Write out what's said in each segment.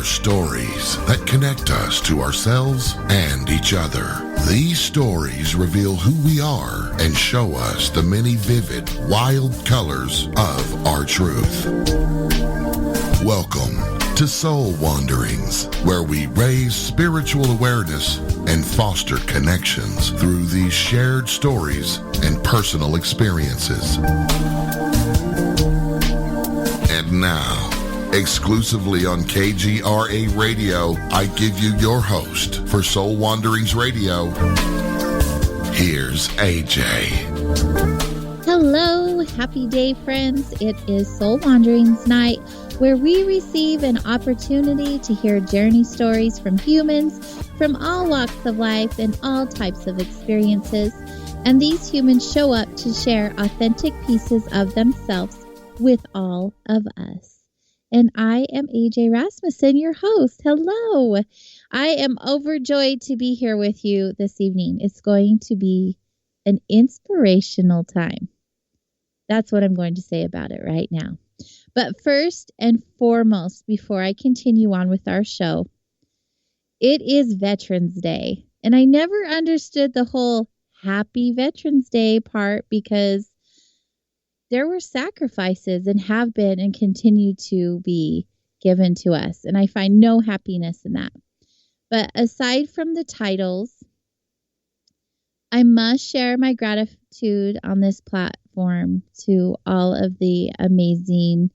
stories that connect us to ourselves and each other. These stories reveal who we are and show us the many vivid, wild colors of our truth. Welcome to Soul Wanderings, where we raise spiritual awareness and foster connections through these shared stories and personal experiences. And now, exclusively on KGRA Radio, I give you your host for Soul Wanderings Radio. Here's AJ. Hello, happy day, friends. It is Soul Wanderings night, where we receive an opportunity to hear journey stories from humans from all walks of life and all types of experiences. And these humans show up to share authentic pieces of themselves with all of us. And I am AJ Rasmussen, your host. Hello. I am overjoyed to be here with you this evening. It's going to be an inspirational time. That's what I'm going to say about it right now. But first and foremost, before I continue on with our show, it is Veterans Day. And I never understood the whole Happy Veterans Day part, because there were sacrifices and have been and continue to be given to us. And I find no happiness in that. But aside from the titles, I must share my gratitude on this platform to all of the amazing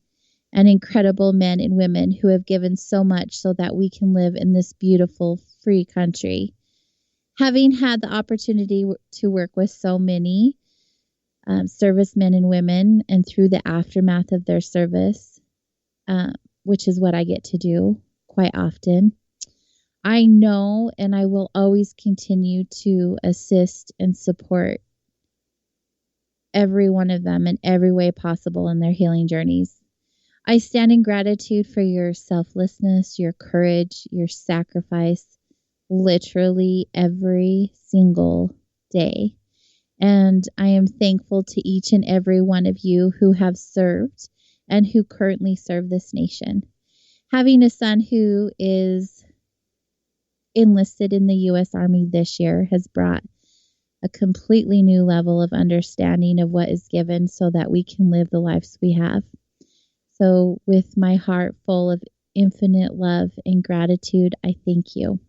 and incredible men and women who have given so much so that we can live in this beautiful, free country. Having had the opportunity to work with so many servicemen and women, and through the aftermath of their service, which is what I get to do quite often, I know and I will always continue to assist and support every one of them in every way possible in their healing journeys. I stand in gratitude for your selflessness, your courage, your sacrifice, literally every single day. And I am thankful to each and every one of you who have served and who currently serve this nation. Having a son who is enlisted in the U.S. Army this year has brought a completely new level of understanding of what is given so that we can live the lives we have. So with my heart full of infinite love and gratitude, I thank you.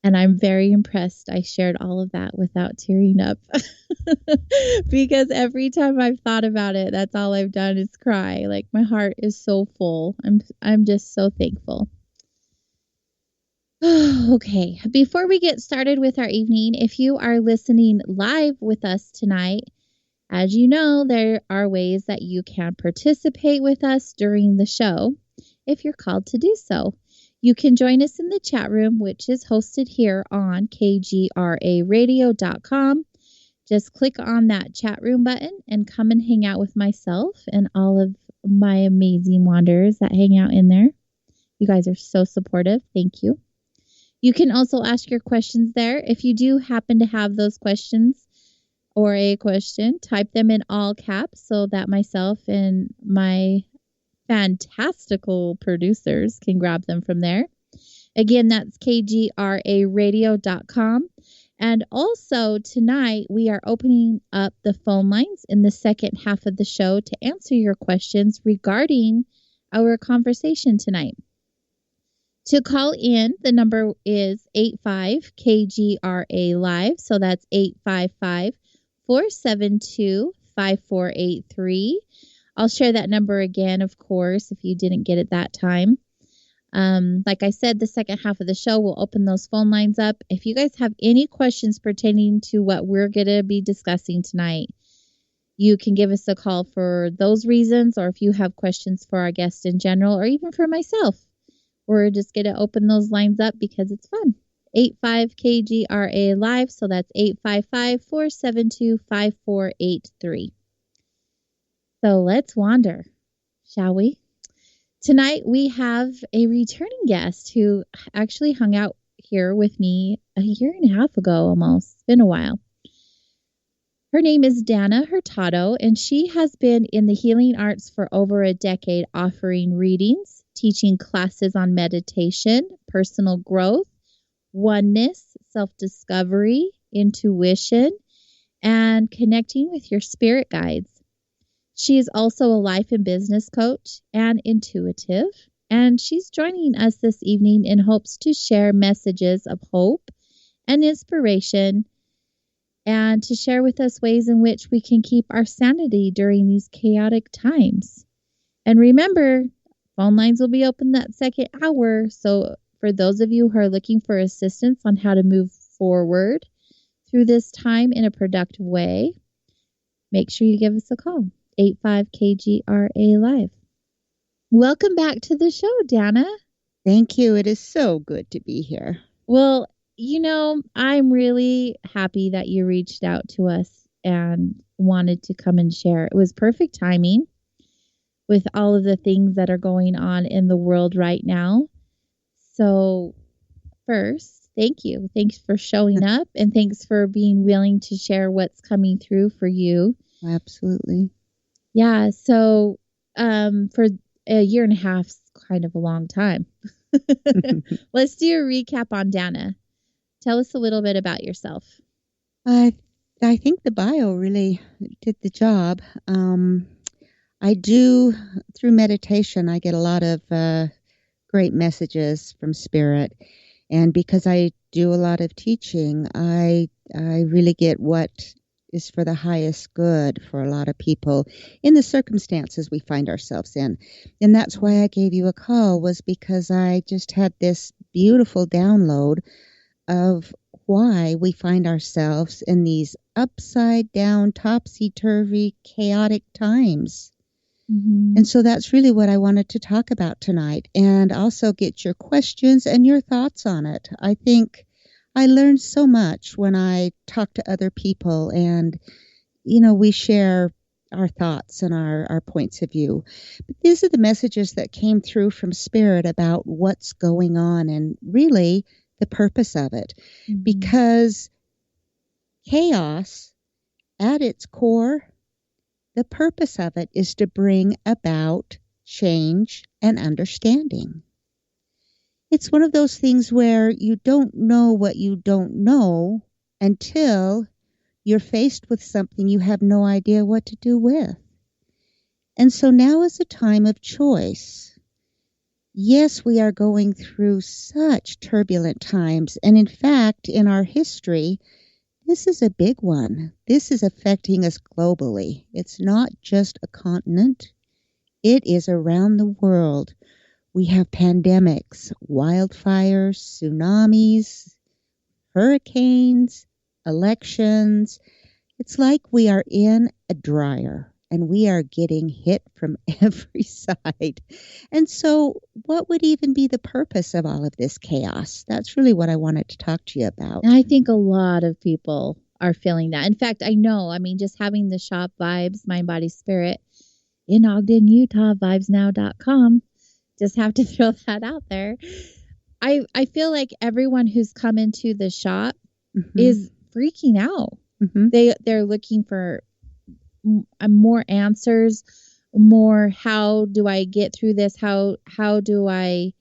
And I'm very impressed I shared all of that without tearing up. Because every time I've thought about it, that's all I've done is cry. Like, my heart is so full. I'm just so thankful. Okay, before we get started with our evening, if you are listening live with us tonight, as you know, there are ways that you can participate with us during the show if you're called to do so. You can join us in the chat room, which is hosted here on kgraradio.com. Just click on that chat room button and come and hang out with myself and all of my amazing wanderers that hang out in there. You guys are so supportive. Thank you. You can also ask your questions there. If you do happen to have those questions or a question, type them in all caps so that myself and my fantastical producers can grab them from there. Again, that's kgraradio.com. And also tonight we are opening up the phone lines in the second half of the show to answer your questions regarding our conversation tonight. To call in, the number is 85-KGRA Live. So that's 855-472-5483. I'll share that number again, of course, if you didn't get it that time. Like I said, the second half of the show, we'll open those phone lines up. If you guys have any questions pertaining to what we're going to be discussing tonight, you can give us a call for those reasons, or if you have questions for our guest in general, or even for myself. We're just going to open those lines up because it's fun. 85-KGRA Live, so that's 855-472-5483. So let's wander, shall we? Tonight we have a returning guest who actually hung out here with me a year and a half ago almost. It's been a while. Her name is Dana Hurtado, and she has been in the healing arts for over a decade, offering readings, teaching classes on meditation, personal growth, oneness, self-discovery, intuition, and connecting with your spirit guides. She is also a life and business coach and intuitive, and she's joining us this evening in hopes to share messages of hope and inspiration and to share with us ways in which we can keep our sanity during these chaotic times. And remember, phone lines will be open that second hour, so for those of you who are looking for assistance on how to move forward through this time in a productive way, make sure you give us a call. 85KGRA Live. Welcome back to the show, Dana. Thank you. It is so good to be here. Well, I'm really happy that you reached out to us and wanted to come and share. It was perfect timing with all of the things that are going on in the world right now. So first, thank you. Thanks for showing up, and thanks for being willing to share what's coming through for you. Absolutely. Yeah, so for a year and a half is kind of a long time. Let's do a recap on Dana. Tell us a little bit about yourself. I think the bio really did the job. I do, through meditation, I get a lot of great messages from Spirit. And because I do a lot of teaching, I really get what is for the highest good for a lot of people in the circumstances we find ourselves in. And that's why I gave you a call, was because I just had this beautiful download of why we find ourselves in these upside down, topsy-turvy, chaotic times. Mm-hmm. And so that's really what I wanted to talk about tonight, and also get your questions and your thoughts on it. I think I learned so much when I talk to other people, and, we share our thoughts and our points of view. But these are the messages that came through from Spirit about what's going on and really the purpose of it. Mm-hmm. Because chaos, at its core, the purpose of it is to bring about change and understanding. It's one of those things where you don't know what you don't know until you're faced with something you have no idea what to do with. And so now is a time of choice. Yes, we are going through such turbulent times. And in fact, in our history, this is a big one. This is affecting us globally. It's not just a continent. It is around the world. We have pandemics, wildfires, tsunamis, hurricanes, elections. It's like we are in a dryer and we are getting hit from every side. And so what would even be the purpose of all of this chaos? That's really what I wanted to talk to you about. And I think a lot of people are feeling that. In fact, I know, just having the shop Vibes, Mind, Body, Spirit in Ogden, Utah, vibesnow.com. Just have to throw that out there. I feel like everyone who's come into the shop mm-hmm. is freaking out. Mm-hmm. They're looking for more answers, more how do I get through this? How do I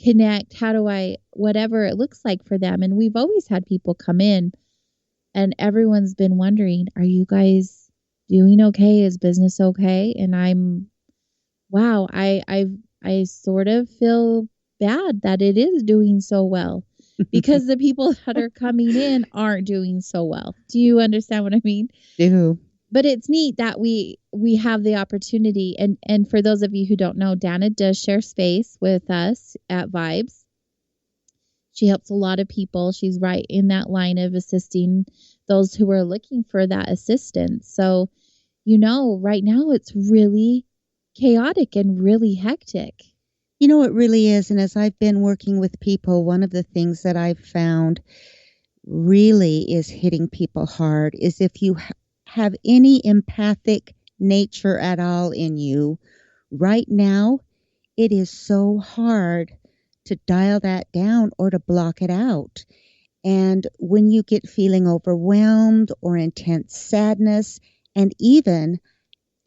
connect? How do I, whatever it looks like for them. And we've always had people come in and everyone's been wondering, are you guys doing okay? Is business okay? And I sort of feel bad that it is doing so well because the people that are coming in aren't doing so well. Do you understand what I mean? Do. But it's neat that we have the opportunity. And for those of you who don't know, Dana does share space with us at Vibes. She helps a lot of people. She's right in that line of assisting those who are looking for that assistance. So, right now it's really chaotic and really hectic. It really is. And as I've been working with people, one of the things that I've found really is hitting people hard is if you have any empathic nature at all in you, right now, it is so hard to dial that down or to block it out. And when you get feeling overwhelmed or intense sadness and even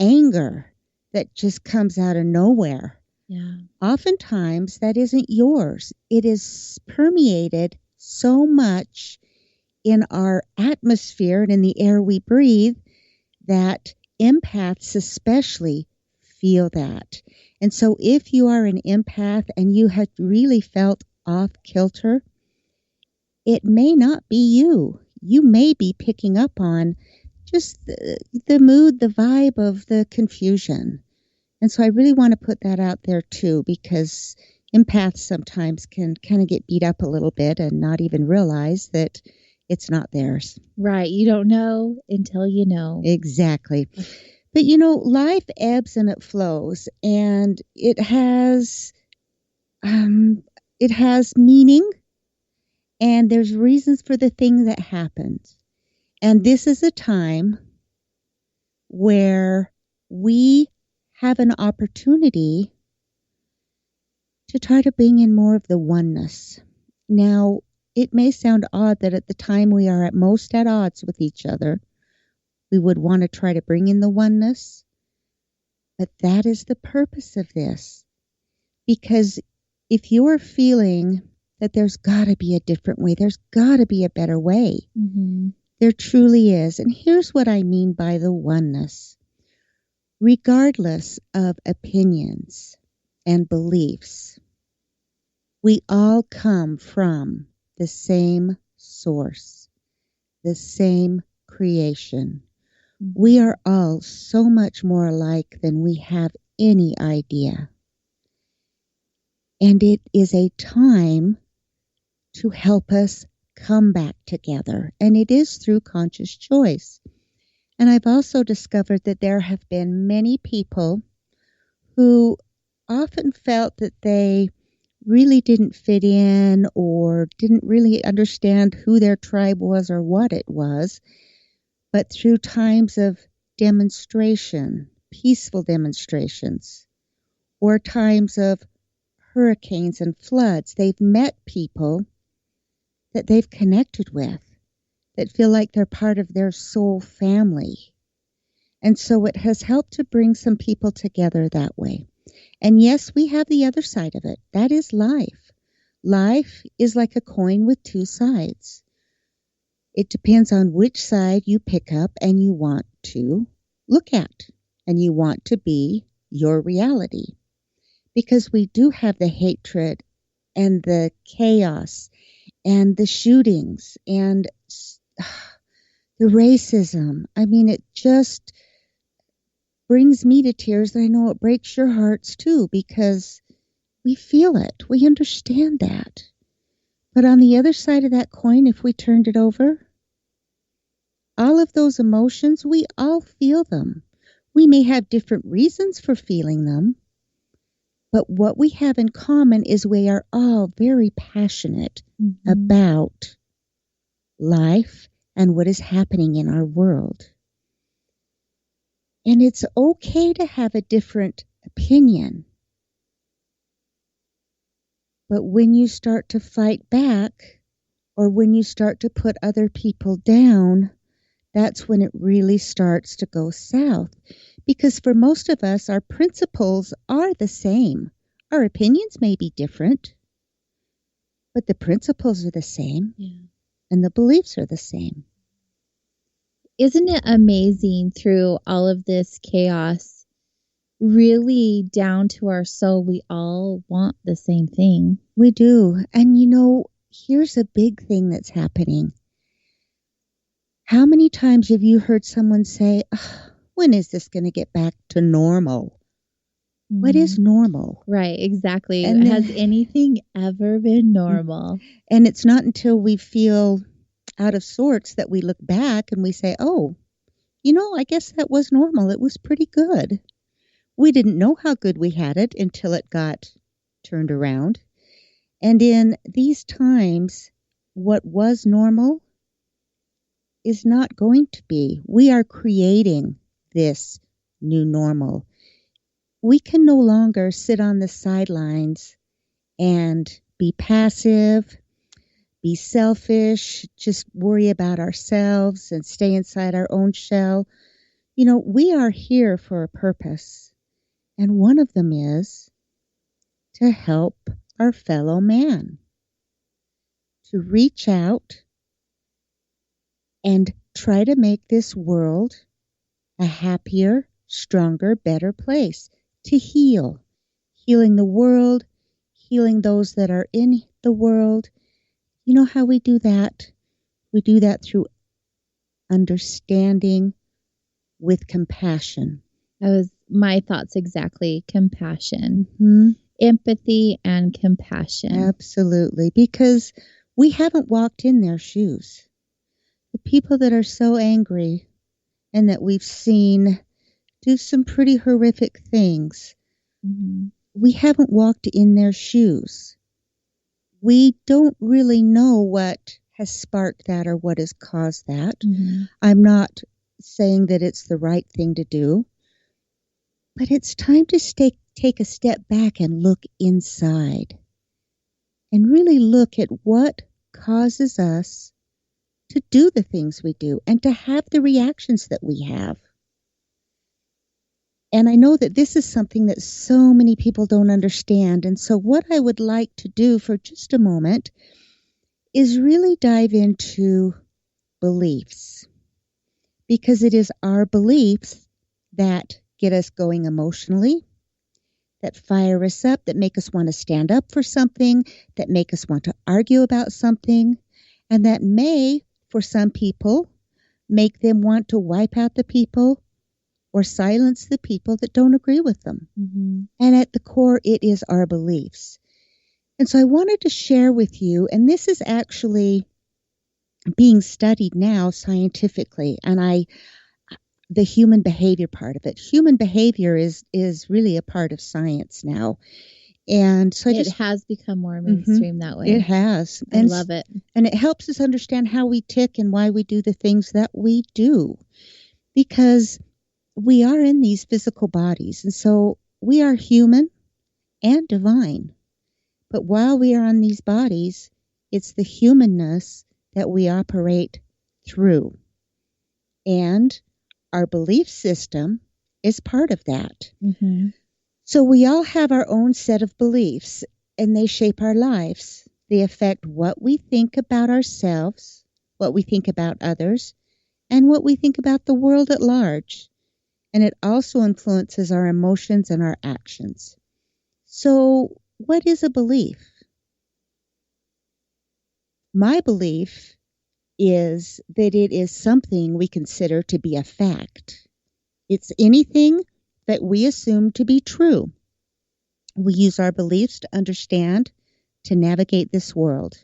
anger that just comes out of nowhere, Yeah. Oftentimes, that isn't yours. It is permeated so much in our atmosphere and in the air we breathe that empaths especially feel that. And so if you are an empath and you have really felt off kilter, it may not be you. You may be picking up on just the mood, the vibe of the confusion. And so I really want to put that out there too, because empaths sometimes can kind of get beat up a little bit and not even realize that it's not theirs. Right. You don't know until you know. Exactly. But life ebbs and it flows, and it has meaning, and there's reasons for the thing that happens. And this is a time where we have an opportunity to try to bring in more of the oneness. Now, it may sound odd that at the time we are at most at odds with each other, we would want to try to bring in the oneness. But that is the purpose of this. Because if you're feeling that there's got to be a different way, there's got to be a better way, there truly is. And here's what I mean by the oneness. Regardless of opinions and beliefs, we all come from the same source, the same creation. We are all so much more alike than we have any idea. And it is a time to help us come back together. And it is through conscious choice. And I've also discovered that there have been many people who often felt that they really didn't fit in or didn't really understand who their tribe was or what it was. But through times of demonstration, peaceful demonstrations, or times of hurricanes and floods, they've met people that they've connected with, that feel like they're part of their soul family. And so it has helped to bring some people together that way. And yes, we have the other side of it. That is life. Life is like a coin with two sides. It depends on which side you pick up and you want to look at, and you want to be your reality. Because we do have the hatred and the chaos and the shootings and the racism. I mean, it just brings me to tears. I know it breaks your hearts too, because we feel it. We understand that. But on the other side of that coin, if we turned it over, all of those emotions, we all feel them. We may have different reasons for feeling them, but what we have in common is we are all very passionate about life and what is happening in our world. And it's okay to have a different opinion. But when you start to fight back, or when you start to put other people down, that's when it really starts to go south. Because for most of us, our principles are the same. Our opinions may be different, but the principles are the same, and the beliefs are the same. Isn't it amazing through all of this chaos, really down to our soul, we all want the same thing? We do. And here's a big thing that's happening. How many times have you heard someone say, when is this going to get back to normal? What is normal? Right, exactly. And has anything ever been normal? And it's not until we feel out of sorts that we look back and we say, I guess that was normal. It was pretty good. We didn't know how good we had it until it got turned around. And in these times, what was normal is not going to be. We are creating this new normal. We can no longer sit on the sidelines and be passive, be selfish, just worry about ourselves and stay inside our own shell. We are here for a purpose. And one of them is to help our fellow man, to reach out and try to make this world a happier, stronger, better place, to heal, healing the world, healing those that are in the world. You know how we do that? We do that through understanding with compassion. That was my thoughts exactly. Compassion. Mm-hmm. Empathy and compassion. Absolutely. Because we haven't walked in their shoes. The people that are so angry and that we've seen do some pretty horrific things, we haven't walked in their shoes. We don't really know what has sparked that or what has caused that. I'm not saying that it's the right thing to do, but it's time to take a step back and look inside and really look at what causes us to do the things we do and to have the reactions that we have. And I know that this is something that so many people don't understand. And so what I would like to do for just a moment is really dive into beliefs, because it is our beliefs that get us going emotionally, that fire us up, that make us want to stand up for something, that make us want to argue about something, and that may, for some people, make them want to wipe out the people or silence the people that don't agree with them. And at the core, it is our beliefs. And so I wanted to share with you, and this is actually being studied now scientifically, and the human behavior part of it. Human behavior is really a part of science now. And so it has become more mainstream that way. It has. I love it. And it helps us understand how we tick and why we do the things that we do. Because we are in these physical bodies. And so we are human and divine. But while we are on these bodies, it's the humanness that we operate through. And our belief system is part of that. So we all have our own set of beliefs, and they shape our lives. They affect what we think about ourselves, what we think about others, and what we think about the world at large. And it also influences our emotions and our actions. So what is a belief? My belief is that it is something we consider to be a fact. It's anything that we assume to be true. We use our beliefs to understand, to navigate this world.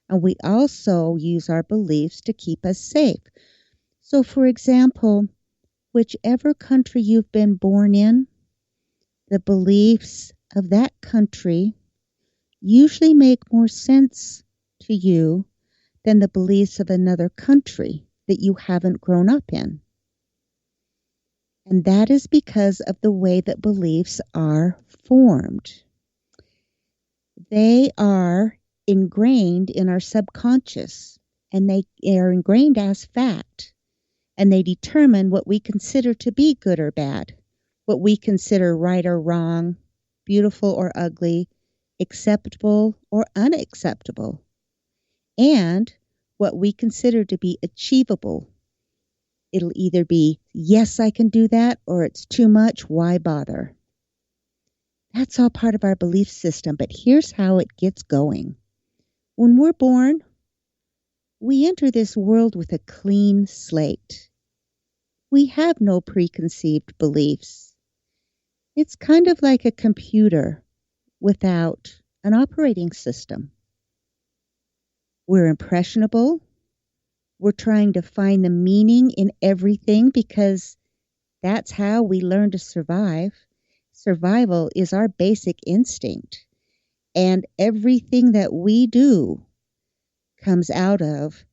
And we also use our beliefs to keep us safe. So, for example, whichever country you've been born in, the beliefs of that country usually make more sense to you than the beliefs of another country that you haven't grown up in. And that is because of the way that beliefs are formed. They are ingrained in our subconscious, and they are ingrained as fact. And they determine what we consider to be good or bad, what we consider right or wrong, beautiful or ugly, acceptable or unacceptable, and what we consider to be achievable. It'll either be, yes, I can do that, or it's too much, why bother? That's all part of our belief system, but here's how it gets going. When we're born, we enter this world with a clean slate. We have no preconceived beliefs. It's kind of like a computer without an operating system. We're impressionable. We're trying to find the meaning in everything because that's how we learn to survive. Survival is our basic instinct. And everything that we do comes out of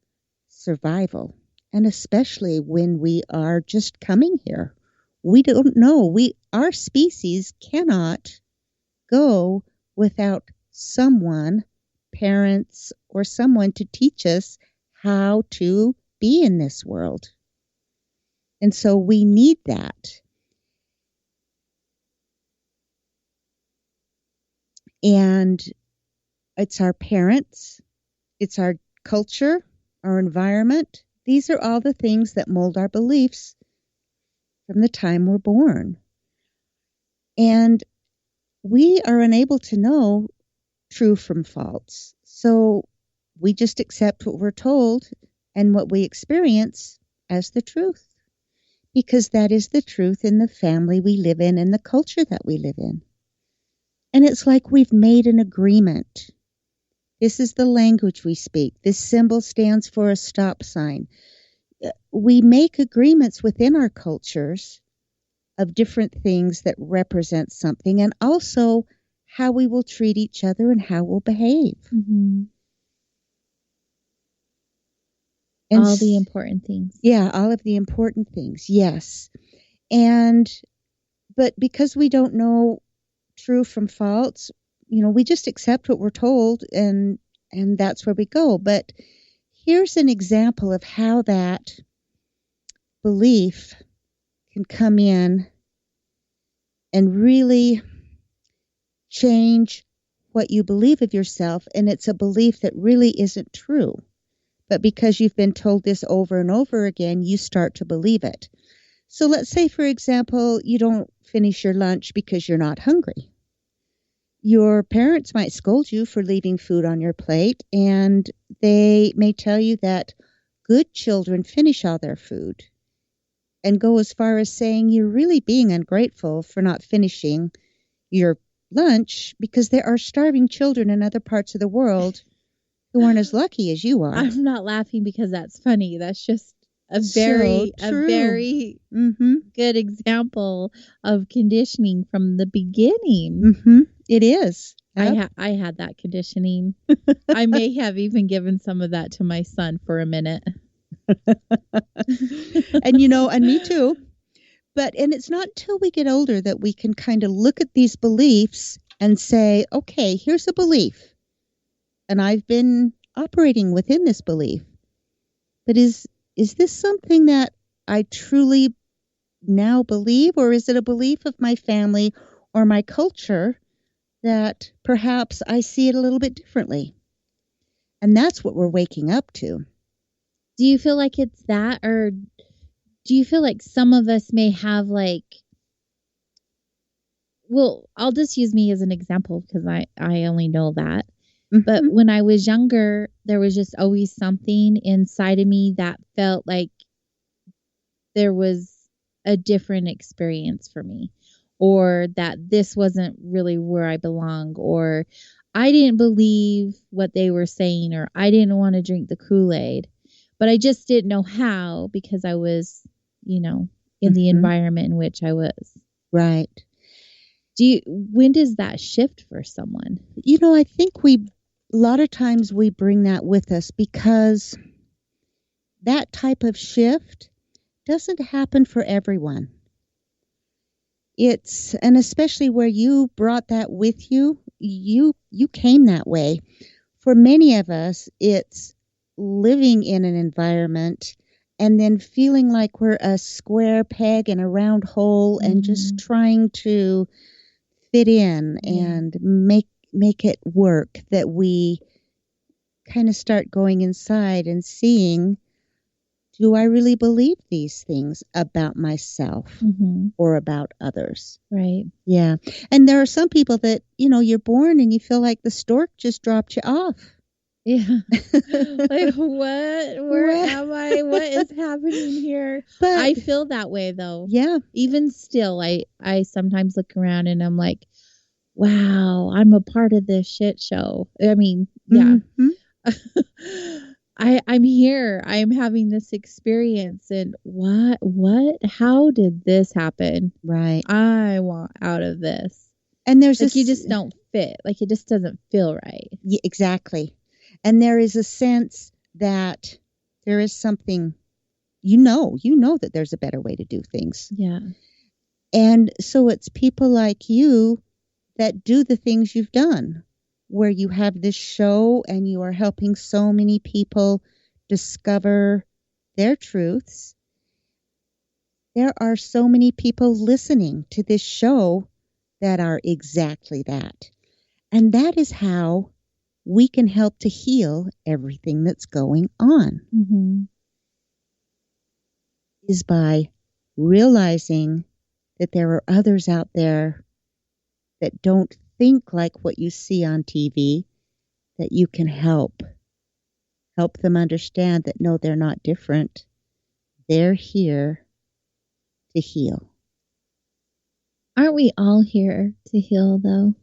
survival. And especially when we are just coming here. We don't know. Our species cannot go without someone, parents, or someone to teach us how to be in this world. And so we need that. And it's our parents, it's our culture, our environment. These are all the things that mold our beliefs from the time we're born. And we are unable to know true from false. So we just accept what we're told and what we experience as the truth, because that is the truth in the family we live in and the culture that we live in. And it's like we've made an agreement. This is the language we speak. This symbol stands for a stop sign. We make agreements within our cultures of different things that represent something, and also how we will treat each other and how we'll behave. Mm-hmm. And all the important things. Yeah, all of the important things, yes. But because we don't know true from false, we just accept what we're told, and that's where we go. But here's an example of how that belief can come in and really change what you believe of yourself, and it's a belief that really isn't true. But because you've been told this over and over again, you start to believe it. So let's say, for example, you don't finish your lunch because you're not hungry. Your parents might scold you for leaving food on your plate, and they may tell you that good children finish all their food, and go as far as saying you're really being ungrateful for not finishing your lunch, because there are starving children in other parts of the world who aren't as lucky as you are. I'm not laughing because that's funny. That's just a very mm-hmm. good example of conditioning from the beginning. Mm-hmm. It is. Yep. I had that conditioning. I may have even given some of that to my son for a minute. And me too. And it's not until we get older that we can kind of look at these beliefs and say, okay, here's a belief. And I've been operating within this belief. But is this something that I truly now believe, or is it a belief of my family or my culture that perhaps I see it a little bit differently? And that's what we're waking up to. Do you feel like it's that, or do you feel like some of us may have I'll just use me as an example because I only know that. But when I was younger, there was just always something inside of me that felt like there was a different experience for me, or that this wasn't really where I belong, or I didn't believe what they were saying, or I didn't want to drink the Kool-Aid, but I just didn't know how because I was, in the environment in which I was. Right. When does that shift for someone? I think a lot of times we bring that with us because that type of shift doesn't happen for everyone. And especially where you brought that with you, you came that way. For many of us, it's living in an environment and then feeling like we're a square peg in a round hole and just trying to fit in and make it work, that we kind of start going inside and seeing, do I really believe these things about myself or about others? Right. Yeah. And there are some people that, you're born and you feel like the stork just dropped you off. Yeah. Like, what? Where am I? What is happening here? But I feel that way, though. Yeah. Even still, I sometimes look around and I'm like, wow, I'm a part of this shit show. I mean, yeah. I'm here. I'm having this experience, and what? How did this happen? Right. I want out of this. And there's you just don't fit. Like, it just doesn't feel right. Yeah, exactly. And there is a sense that there is something, you know that there's a better way to do things. Yeah. And so it's people like you that do the things you've done, where you have this show and you are helping so many people discover their truths. There are so many people listening to this show that are exactly that. And that is how we can help to heal everything that's going on, is by realizing that there are others out there that don't think like what you see on TV, that you can help them understand that no, they're not different. They're here to heal. Aren't we all here to heal, though?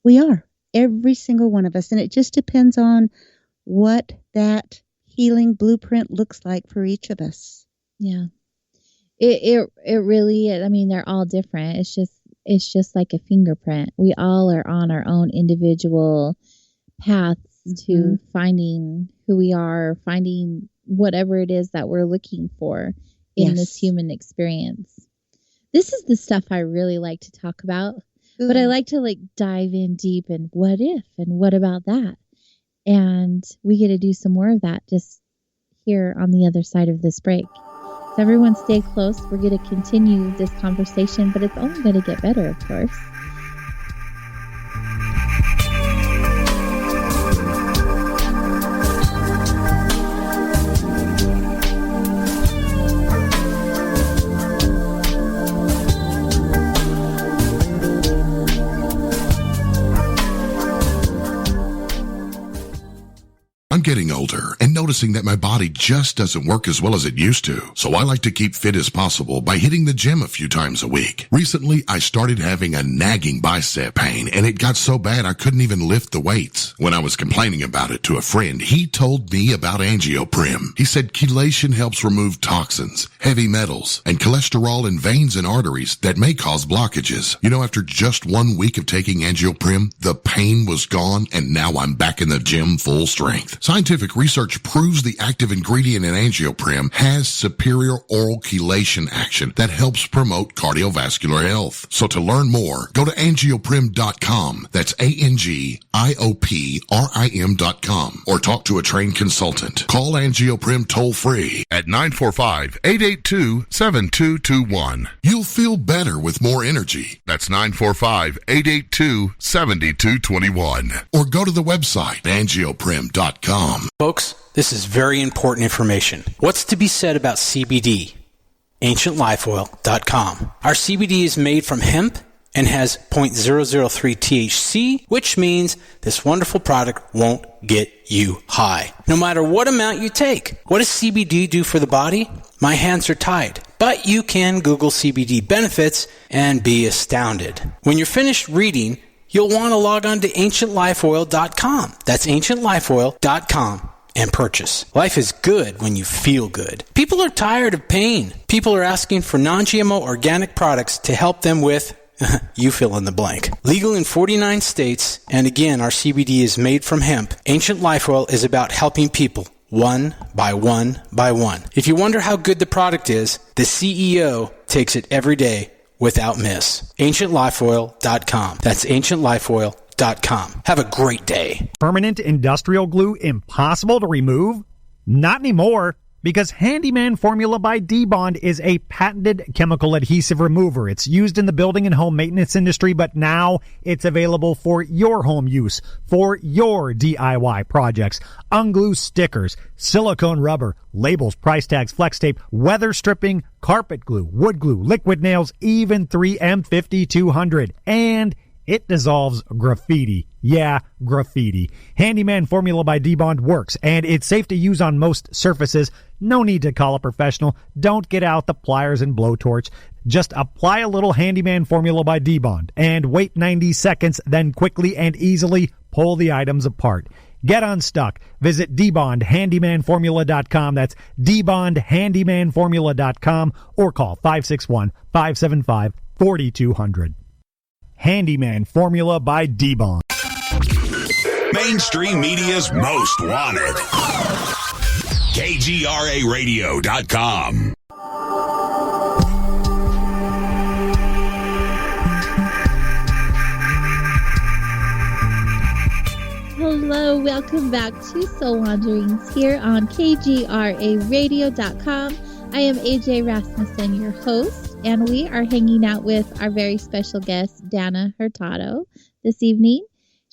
We are, every single one of us, and it just depends on what that healing blueprint looks like for each of us. Yeah. It really is. I mean, they're all different. It's just like a fingerprint. We all are on our own individual paths to finding who we are, finding whatever it is that we're looking for in this human experience. This is the stuff I really like to talk about, but I like to dive in deep and what if and what about that? And we get to do some more of that just here on the other side of this break. So everyone stay close. We're going to continue this conversation, but it's only going to get better, of course. I'm getting older and noticing that my body just doesn't work as well as it used to. So I like to keep fit as possible by hitting the gym a few times a week. Recently, I started having a nagging bicep pain, and it got so bad I couldn't even lift the weights. When I was complaining about it to a friend, he told me about angioprim. He said chelation helps remove toxins, heavy metals, and cholesterol in veins and arteries that may cause blockages. You know, after just 1 week of taking angioprim, the pain was gone, and now I'm back in the gym full strength. Scientific research proves the active ingredient in angioprim has superior oral chelation action that helps promote cardiovascular health. So to learn more, go to angioprim.com. That's ANGIOPRIM.com, or talk to a trained consultant. Call Angioprim toll free at 945-882-7221. You'll feel better with more energy. That's 945-882-7221. Or go to the website angioprim.com. Folks, this is very important information. What's to be said about CBD? AncientLifeOil.com. Our CBD is made from hemp and has 0.003 THC, which means this wonderful product won't get you high, no matter what amount you take. What does CBD do for the body? My hands are tied. But you can Google CBD benefits and be astounded. When you're finished reading, you'll want to log on to AncientLifeOil.com. That's AncientLifeOil.com and purchase. Life is good when you feel good. People are tired of pain. People are asking for non-GMO organic products to help them with, you fill in the blank. Legal in 49 states, and again, our CBD is made from hemp. Ancient Life Oil is about helping people one by one by one. If you wonder how good the product is, the CEO takes it every day without miss. AncientLifeOil.com. That's AncientLifeOil.com. Have a great day. Permanent industrial glue impossible to remove? Not anymore, because Handyman Formula by D-Bond is a patented chemical adhesive remover. It's used in the building and home maintenance industry, but now it's available for your home use, for your DIY projects. Unglue stickers, silicone rubber, labels, price tags, flex tape, weather stripping, carpet glue, wood glue, liquid nails, even 3M 5200. And it dissolves graffiti. Yeah, graffiti. Handyman Formula by D-Bond works, and it's safe to use on most surfaces. No need to call a professional. Don't get out the pliers and blowtorch. Just apply a little Handyman Formula by D-Bond and wait 90 seconds, then quickly and easily pull the items apart. Get unstuck. Visit DBondHandymanFormula.com. That's DBondHandymanFormula.com, or call 561-575-4200. Handyman Formula by D-Bond. Mainstream media's most wanted. KGRARadio.com. Hello, welcome back to Soul Wanderings here on KGRARadio.com. I am AJ Rasmussen, your host, and we are hanging out with our very special guest, Dana Hurtado, this evening.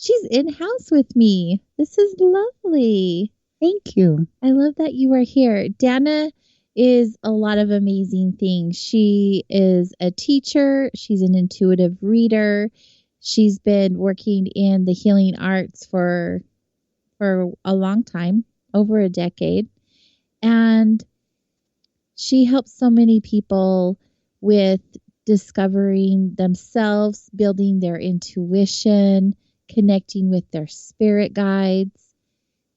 She's in-house with me. This is lovely. Thank you. I love that you are here. Dana is a lot of amazing things. She is a teacher. She's an intuitive reader. She's been working in the healing arts for a long time, over a decade. And she helps so many people with discovering themselves, building their intuition, connecting with their spirit guides.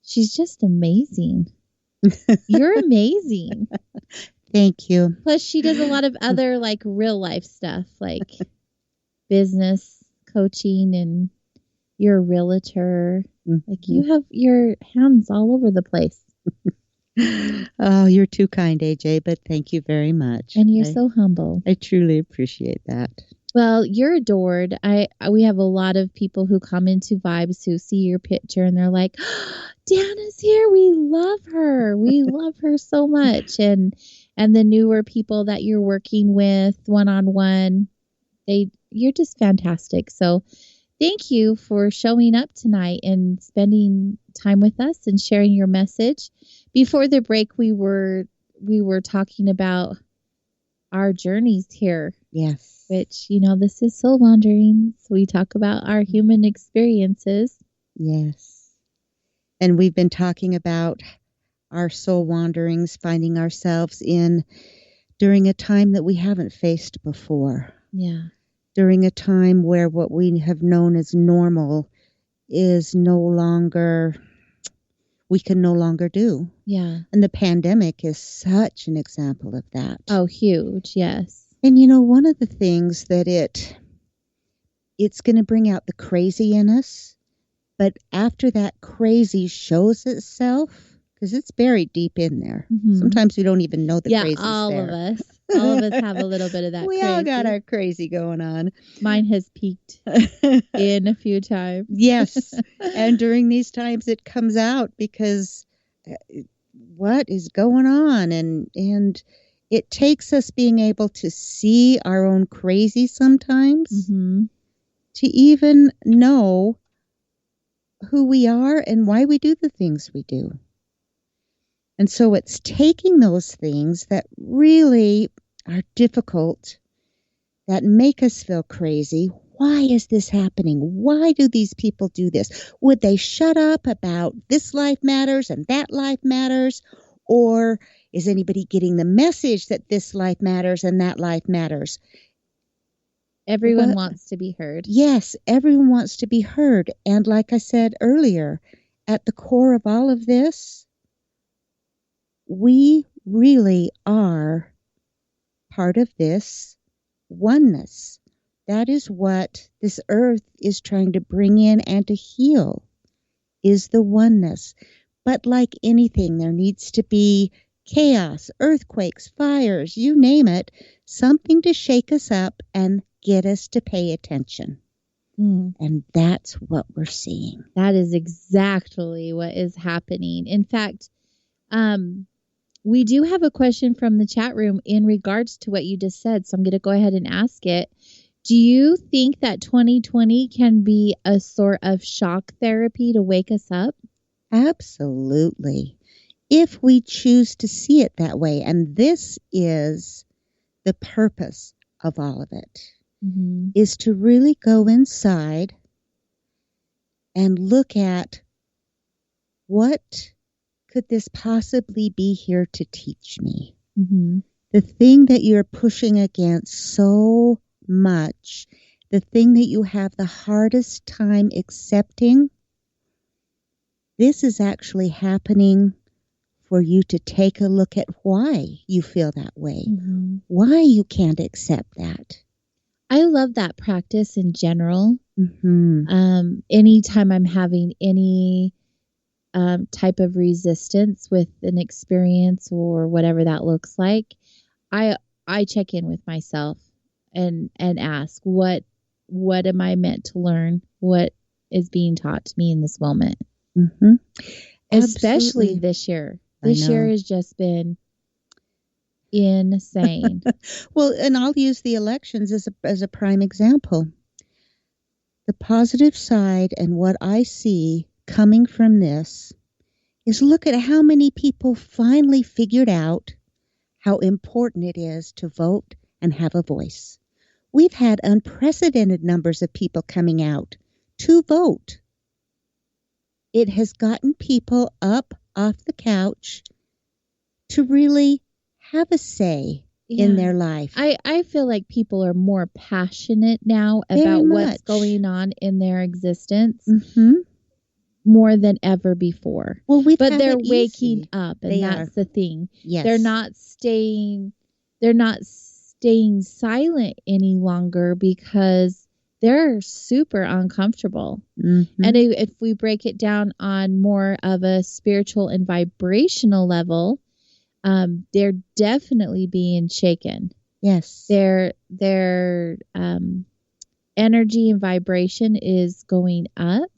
She's just amazing. You're amazing. Thank you. Plus, she does a lot of other like real life stuff, like business coaching, and you're a realtor. Like you have your hands all over the place. Oh, you're too kind, AJ, but thank you very much. And you're so humble. I truly appreciate that. Well, you're adored. We have a lot of people who come into Vibes who see your picture and they're like, oh, Dana's here. We love her. We love her so much. And the newer people that you're working with one-on-one, you're just fantastic. So thank you for showing up tonight and spending time with us and sharing your message. Before the break, we were talking about our journeys here. Yes. Which, this is Soul Wanderings. We talk about our human experiences. Yes. And we've been talking about our soul wanderings, finding ourselves during a time that we haven't faced before. Yeah. During a time where what we have known as normal is we can no longer do. Yeah. And the pandemic is such an example of that. Oh, huge. Yes. And one of the things that it's going to bring out the crazy in us, but after that crazy shows itself, because it's buried deep in there. Mm-hmm. Sometimes we don't even know the crazy's there. All of us have a little bit of that. We crazy. all got our crazy going on. Mine has peaked in a few times. Yes. And during these times it comes out because what is going on? And it takes us being able to see our own crazy sometimes, mm-hmm. to even know who we are and why we do the things we do. And so it's taking those things that really are difficult, that make us feel crazy. Why is this happening? Why do these people do this? Would they shut up about this life matters and that life matters? Or is anybody getting the message that this life matters and that life matters? Everyone wants to be heard. Yes, everyone wants to be heard. And like I said earlier, at the core of all of this, we really are part of this oneness. That is what this earth is trying to bring in and to heal, is the oneness. But like anything, there needs to be chaos, earthquakes, fires, you name it, something to shake us up and get us to pay attention. And that's what we're seeing. That is exactly what is happening. In fact, we do have a question from the chat room in regards to what you just said, so I'm going to go ahead and ask it. Do you think that 2020 can be a sort of shock therapy to wake us up? Absolutely. If we choose to see it that way. And this is the purpose of all of it, is to really go inside and look at what could this possibly be here to teach me? The thing that you're pushing against so much, the thing that you have the hardest time accepting, this is actually happening for you to take a look at why you feel that way, why you can't accept that. I love that practice in general. Anytime I'm having any type of resistance with an experience or whatever that looks like, I check in with myself and ask, what am I meant to learn? What is being taught to me in this moment? Especially this year. This year has just been insane. Well, and I'll use the elections as a prime example. The positive side and what I see coming from this is look at how many people finally figured out how important it is to vote and have a voice. We've had unprecedented numbers of people coming out to vote. It has gotten people up off the couch to really have a say in their life. I feel like people are more passionate now about what's going on in their existence. Mm-hmm. More than ever before. Well, but they're waking up, and that's the thing. Yes. They're not staying silent any longer because they're super uncomfortable. Mm-hmm. And if we break it down on more of a spiritual and vibrational level, they're definitely being shaken. Yes. Their energy and vibration is going up.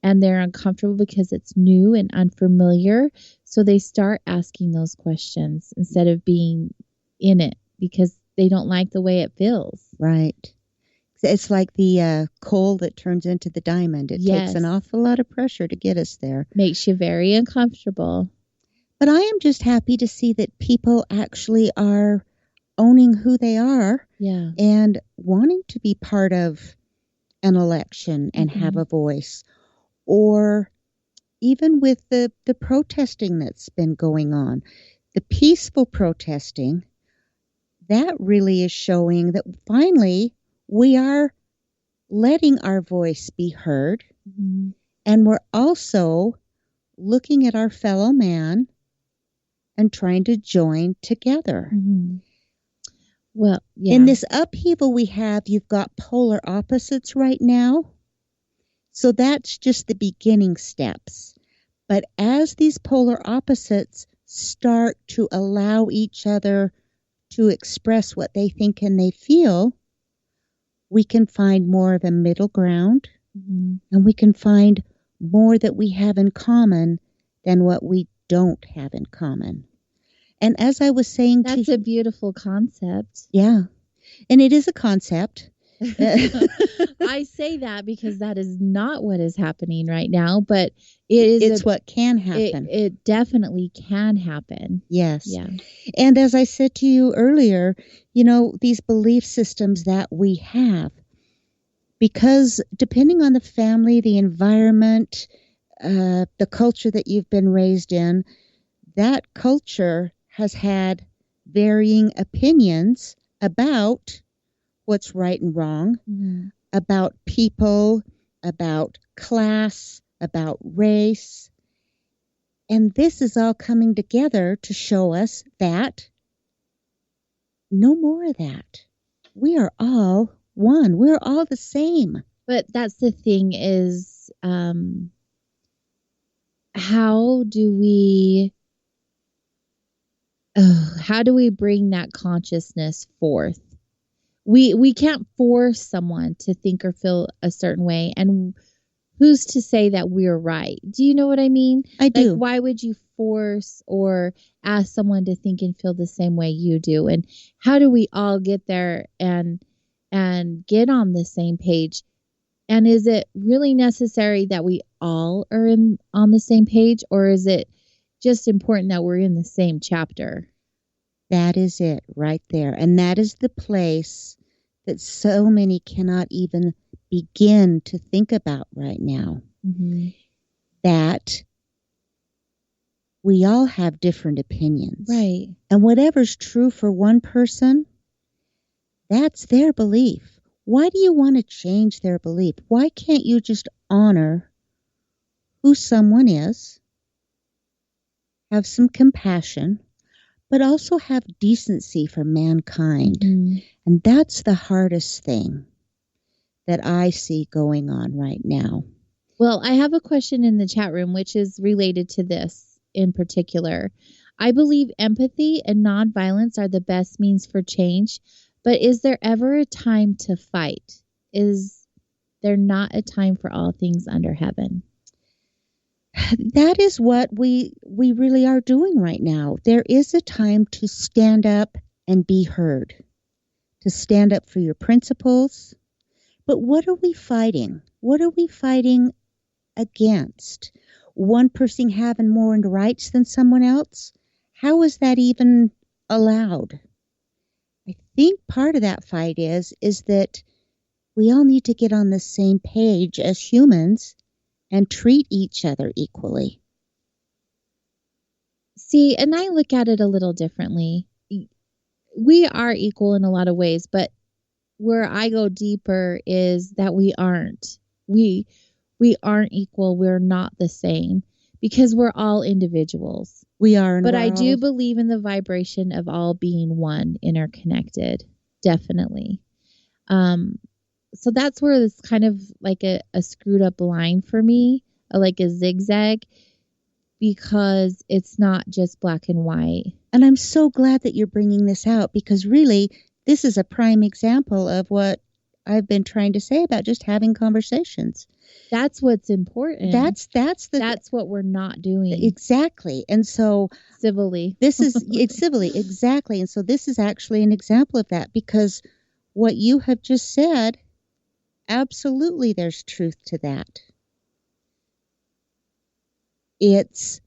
And they're uncomfortable because it's new and unfamiliar. So they start asking those questions instead of being in it because they don't like the way it feels. Right. It's like the coal that turns into the diamond. It takes an awful lot of pressure to get us there. Makes you very uncomfortable. But I am just happy to see that people actually are owning who they are. Yeah. And wanting to be part of an election and have a voice. Or even with the protesting that's been going on, the peaceful protesting, that really is showing that finally we are letting our voice be heard. Mm-hmm. And we're also looking at our fellow man and trying to join together. Mm-hmm. Well, yeah. In this upheaval we have, you've got polar opposites right now. So that's just the beginning steps. But as these polar opposites start to allow each other to express what they think and they feel, we can find more of a middle ground, and we can find more that we have in common than what we don't have in common. And as I was saying that's a beautiful concept. Yeah. And it is a concept. I say that because that is not what is happening right now, but it's what can happen. It definitely can happen. Yes. Yeah. And as I said to you earlier, these belief systems that we have, because depending on the family, the environment, the culture that you've been raised in, that culture has had varying opinions about what's right and wrong, about people, about class, about race. And this is all coming together to show us that no more of that. We are all one. We're all the same. But that's the thing is, how do we bring that consciousness forth? We can't force someone to think or feel a certain way, and who's to say that we're right? Do you know what I mean? I do. Like, why would you force or ask someone to think and feel the same way you do? And how do we all get there and get on the same page? And is it really necessary that we all are on the same page, or is it just important that we're in the same chapter? That is it right there. And that is the place that so many cannot even begin to think about right now. Mm-hmm. That we all have different opinions. Right. And whatever's true for one person, that's their belief. Why do you want to change their belief? Why can't you just honor who someone is, have some compassion, but also have decency for mankind? Mm-hmm. And that's the hardest thing that I see going on right now. Well, I have a question in the chat room, which is related to this in particular. I believe empathy and nonviolence are the best means for change, but is there ever a time to fight? Is there not a time for all things under heaven? That is what we really are doing right now. There is a time to stand up and be heard, to stand up for your principles, But what are we fighting? What are we fighting against? One person having more rights than someone else? How is that even allowed? I think part of that fight is that we all need to get on the same page as humans and treat each other equally. See, and I look at it a little differently. We are equal in a lot of ways, but where I go deeper is that we aren't. We aren't equal. We're not the same because we're all individuals. We are. But I do believe in the vibration of all being one, interconnected. Definitely. So that's where it's kind of like a screwed up line for me, like a zigzag, because it's not just black and white. And I'm so glad that you're bringing this out, because really, this is a prime example of what I've been trying to say about just having conversations. That's what's important. That's what we're not doing. Exactly. And so civilly. This is civilly, exactly. And so this is actually an example of that, because what you have just said, absolutely there's truth to that. It's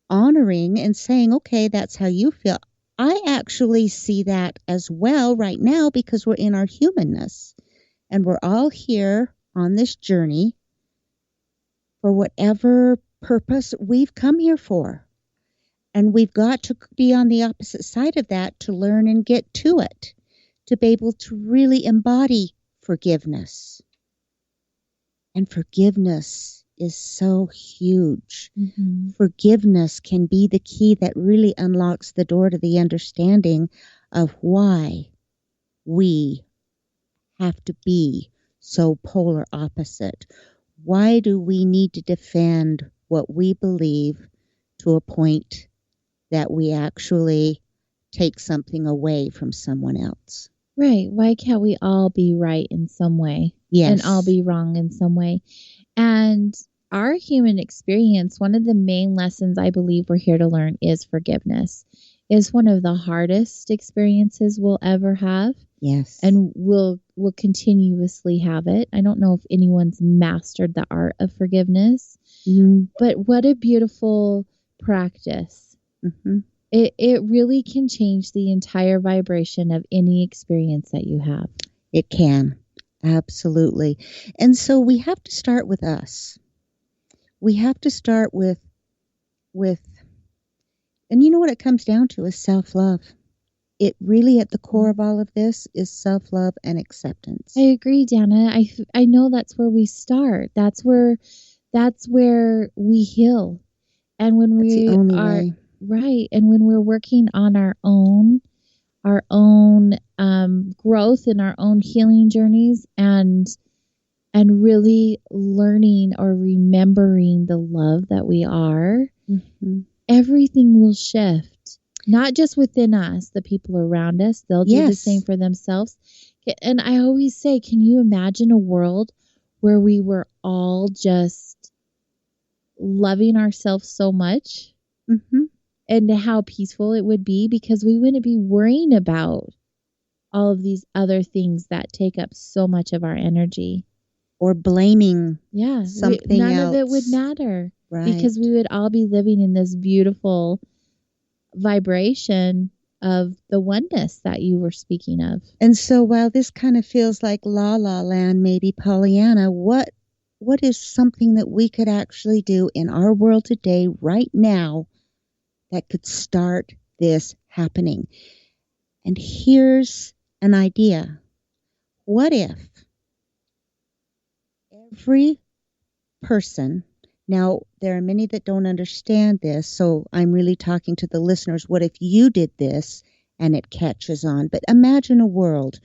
honoring and saying, okay, that's how you feel. I actually see that as well right now, because we're in our humanness and we're all here on this journey for whatever purpose we've come here for. And we've got to be on the opposite side of that to learn and get to it, to be able to really embody forgiveness. And forgiveness is so huge. Mm-hmm. Forgiveness can be the key that really unlocks the door to the understanding of why we have to be so polar opposite. Why do we need to defend what we believe to a point that we actually take something away from someone else? Right. Why can't we all be right in some way? Yes. And all be wrong in some way? And our human experience, one of the main lessons I believe we're here to learn is forgiveness. Is one of the hardest experiences we'll ever have. Yes. And we'll continuously have it. I don't know if anyone's mastered the art of forgiveness, but what a beautiful practice. Mm-hmm. It really can change the entire vibration of any experience that you have. It can. Absolutely. And so we have to start with us. We have to start with, and you know what it comes down to is self-love. It really, at the core of all of this, is self-love and acceptance. I agree, Dana. I know that's where we start. That's where we heal. And when we are right, and when we're working on our own growth in our own healing journeys, and really learning or remembering the love that we are, everything will shift. Not just within us, the people around us, they'll do the same for themselves. And I always say, can you imagine a world where we were all just loving ourselves so much? And how peaceful it would be, because we wouldn't be worrying about all of these other things that take up so much of our energy. Or blaming something none else. of it would matter. Right. Because we would all be living in this beautiful vibration of the oneness that you were speaking of. And so while this kind of feels like La La Land, maybe Pollyanna, what is something that we could actually do in our world today, right now, that could start this happening? And here's an idea. What if every person, now there are many that don't understand this, so I'm really talking to the listeners, what if you did this and it catches on? But imagine a world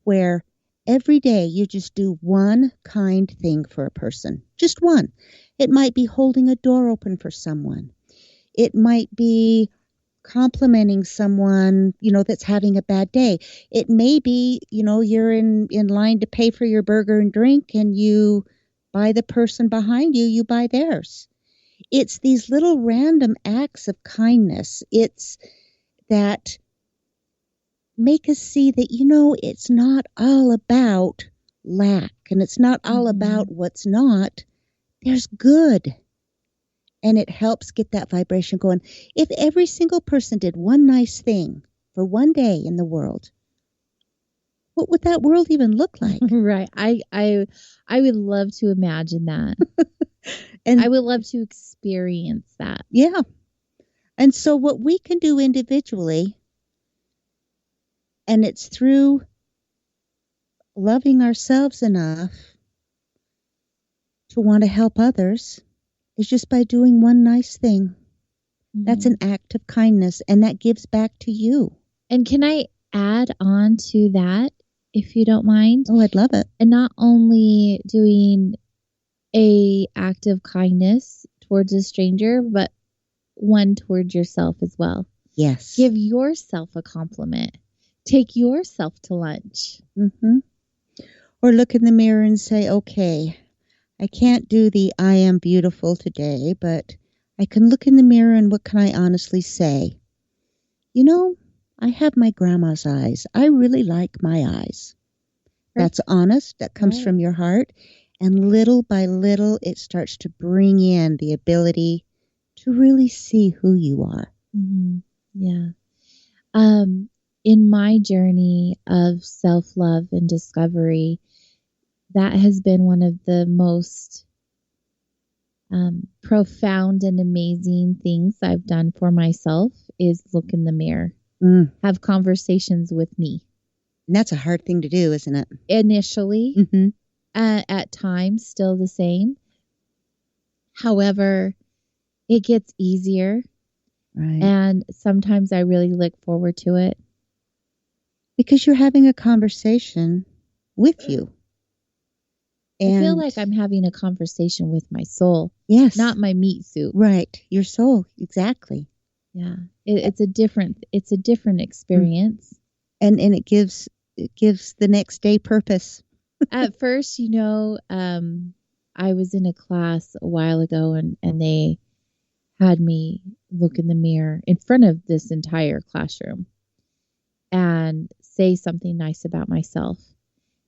where every day you just do one kind thing for a person. Just one. It might be holding a door open for someone. It might be complimenting someone, that's having a bad day. It may be, you're in line to pay for your burger and drink, and you buy the person behind you, you buy theirs. It's these little random acts of kindness. It's that make us see that, it's not all about lack. And it's not all Mhm. about what's not. There's good. And it helps get that vibration going. If every single person did one nice thing for one day in the world, what would that world even look like? Right. I would love to imagine that. And I would love to experience that. yeah. And so what we can do individually, and it's through loving ourselves enough to want to help others, is just by doing one nice thing. That's an act of kindness, and that gives back to you. And can I add on to that, if you don't mind? Oh, I'd love it. And not only doing a act of kindness towards a stranger, but one towards yourself as well. Yes. Give yourself a compliment. Take yourself to lunch. Mm-hmm. Or look in the mirror and say, okay, I can't do the I am beautiful today, but I can look in the mirror and what can I honestly say? You know, I have my grandma's eyes. I really like my eyes. That's honest. That comes Right. from your heart. And little by little, it starts to bring in the ability to really see who you are. Mm-hmm. Yeah. In my journey of self-love and discovery, that has been one of the most profound and amazing things I've done for myself is look in the mirror, have conversations with me. And that's a hard thing to do, isn't it? Initially, Mm-hmm. at times, still the same. However, it gets easier. Right. And sometimes I really look forward to it. Because you're having a conversation with you. And I feel like I'm having a conversation with my soul. Yes. Not my meat suit. Right. Your soul. Exactly. Yeah. It's a different experience. And it gives the next day purpose. At first, I was in a class a while ago and they had me look in the mirror in front of this entire classroom and say something nice about myself.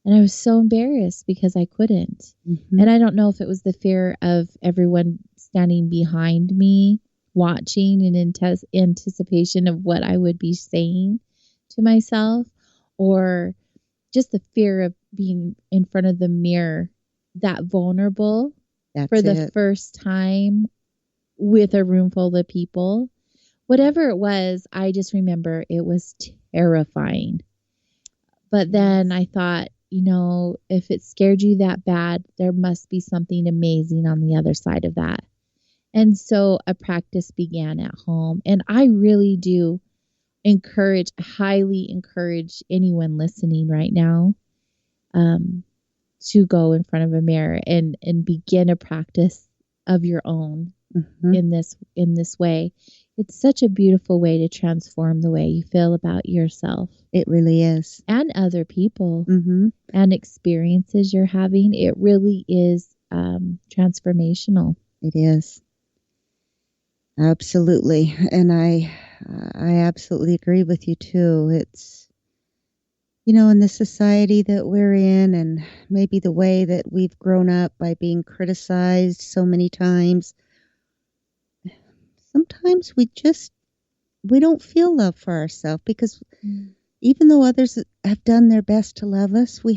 And I was so embarrassed because I couldn't. Mm-hmm. And I don't know if it was the fear of everyone standing behind me, watching in anticipation of what I would be saying to myself, or just the fear of being in front of the mirror, that vulnerable for the first time with a room full of people. Whatever it was, I just remember it was terrifying. But then I thought, if it scared you that bad, there must be something amazing on the other side of that. And so a practice began at home. And I really do highly encourage anyone listening right now to go in front of a mirror and begin a practice of your own in this way. It's such a beautiful way to transform the way you feel about yourself. It really is. And other people and experiences you're having. It really is transformational. It is. Absolutely. And I absolutely agree with you too. It's, in the society that we're in and maybe the way that we've grown up by being criticized so many times, sometimes we don't feel love for ourselves because even though others have done their best to love us, we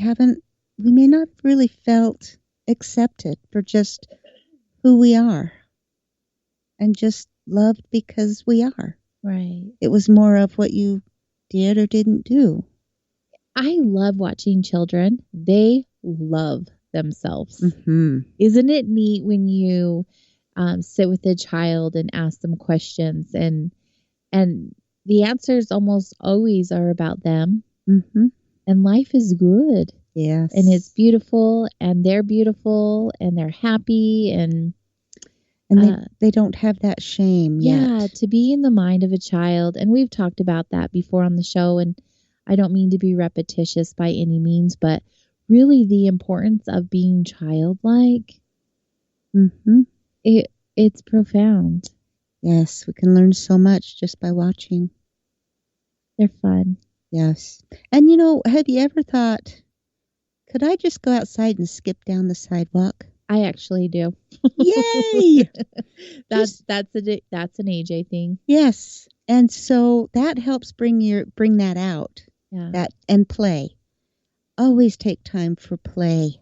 may not have really felt accepted for just who we are and just loved because we are. Right. It was more of what you did or didn't do. I love watching children. They love themselves. Mm-hmm. Isn't it neat when you sit with a child and ask them questions and the answers almost always are about them. Mm-hmm. And life is good. Yes. And it's beautiful and they're happy and they don't have that shame yet. Yeah, to be in the mind of a child. And we've talked about that before on the show. And I don't mean to be repetitious by any means, but really the importance of being childlike. Mm-hmm. It's profound. Yes, we can learn so much just by watching. They're fun. Yes. And have you ever thought, Could I just go outside and skip down the sidewalk? I actually do. Yay! That's an AJ thing. Yes. And so that helps bring that out. Yeah. That and play. Always take time for play.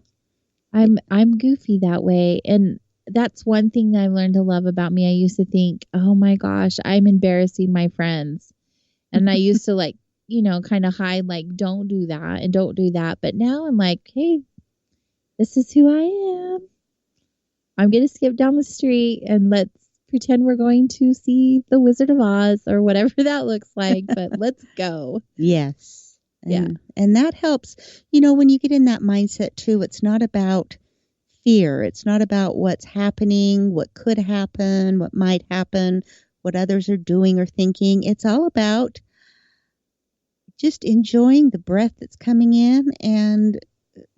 I'm goofy that way, and that's one thing that I've learned to love about me. I used to think, oh my gosh, I'm embarrassing my friends, and I used to like, kind of hide, like, don't do that and don't do that. But now I'm like, hey, this is who I am. I'm gonna skip down the street and let's pretend we're going to see the Wizard of Oz or whatever that looks like. But let's go. Yes. Yeah. And that helps. When you get in that mindset too, it's not about fear. It's not about what's happening, what could happen, what might happen, what others are doing or thinking. It's all about just enjoying the breath that's coming in, and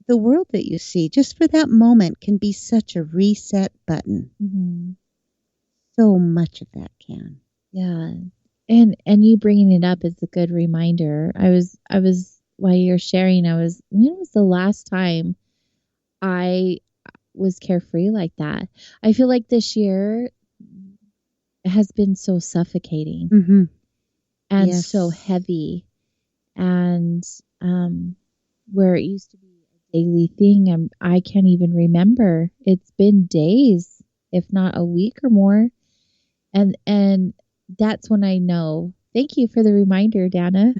the world that you see just for that moment can be such a reset button. Mm-hmm. So much of that can. Yeah. And you bringing it up is a good reminder. I was while you're sharing, when was the last time I was carefree like that? I feel like this year has been so suffocating Mm-hmm. and Yes. so heavy, and where it used to be a daily thing, I can't even remember. It's been days, if not a week or more, and that's when I know. Thank you for the reminder, Dana.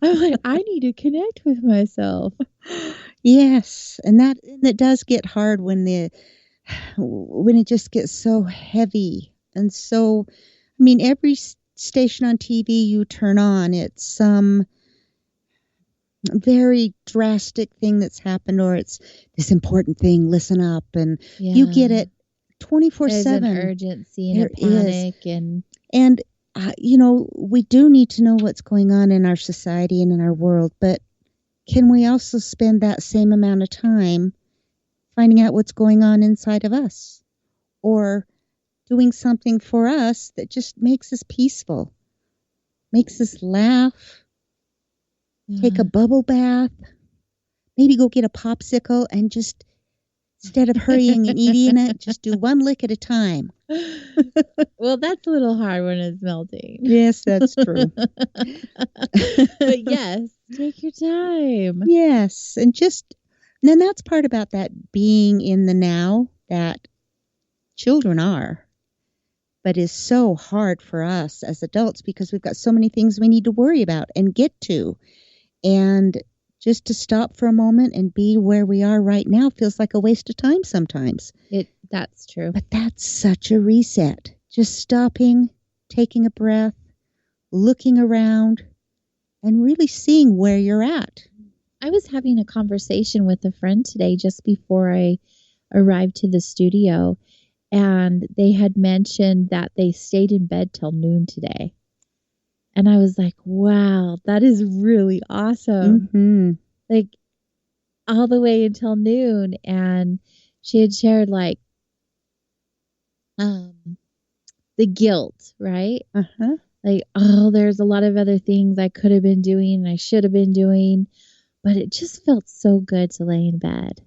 I'm like, I need to connect with myself. Yes, and that does get hard when it just gets so heavy and so. I mean, every station on TV you turn on, it's some very drastic thing that's happened, or it's this important thing. Listen up, and you get it 24/7. There's an urgency and There a panic, and we do need to know what's going on in our society and in our world, but can we also spend that same amount of time finding out what's going on inside of us, or doing something for us that just makes us peaceful, makes us laugh, take a bubble bath, maybe go get a popsicle and just, instead of hurrying and eating it, just do one lick at a time. Well, that's a little hard when it's melting. Yes, that's true. But yes, take your time. Yes, and then that's part about that being in the now that children are, but is so hard for us as adults because we've got so many things we need to worry about and get to. And just to stop for a moment and be where we are right now feels like a waste of time sometimes. That's true. But that's such a reset. Just stopping, taking a breath, looking around, and really seeing where you're at. I was having a conversation with a friend today just before I arrived to the studio, and they had mentioned that they stayed in bed till noon today. And I was like, wow, that is really awesome. Mm-hmm. Like, all the way until noon. And she had shared, like, the guilt, right? Uh-huh. Like, oh, there's a lot of other things I could have been doing and I should have been doing. But it just felt so good to lay in bed.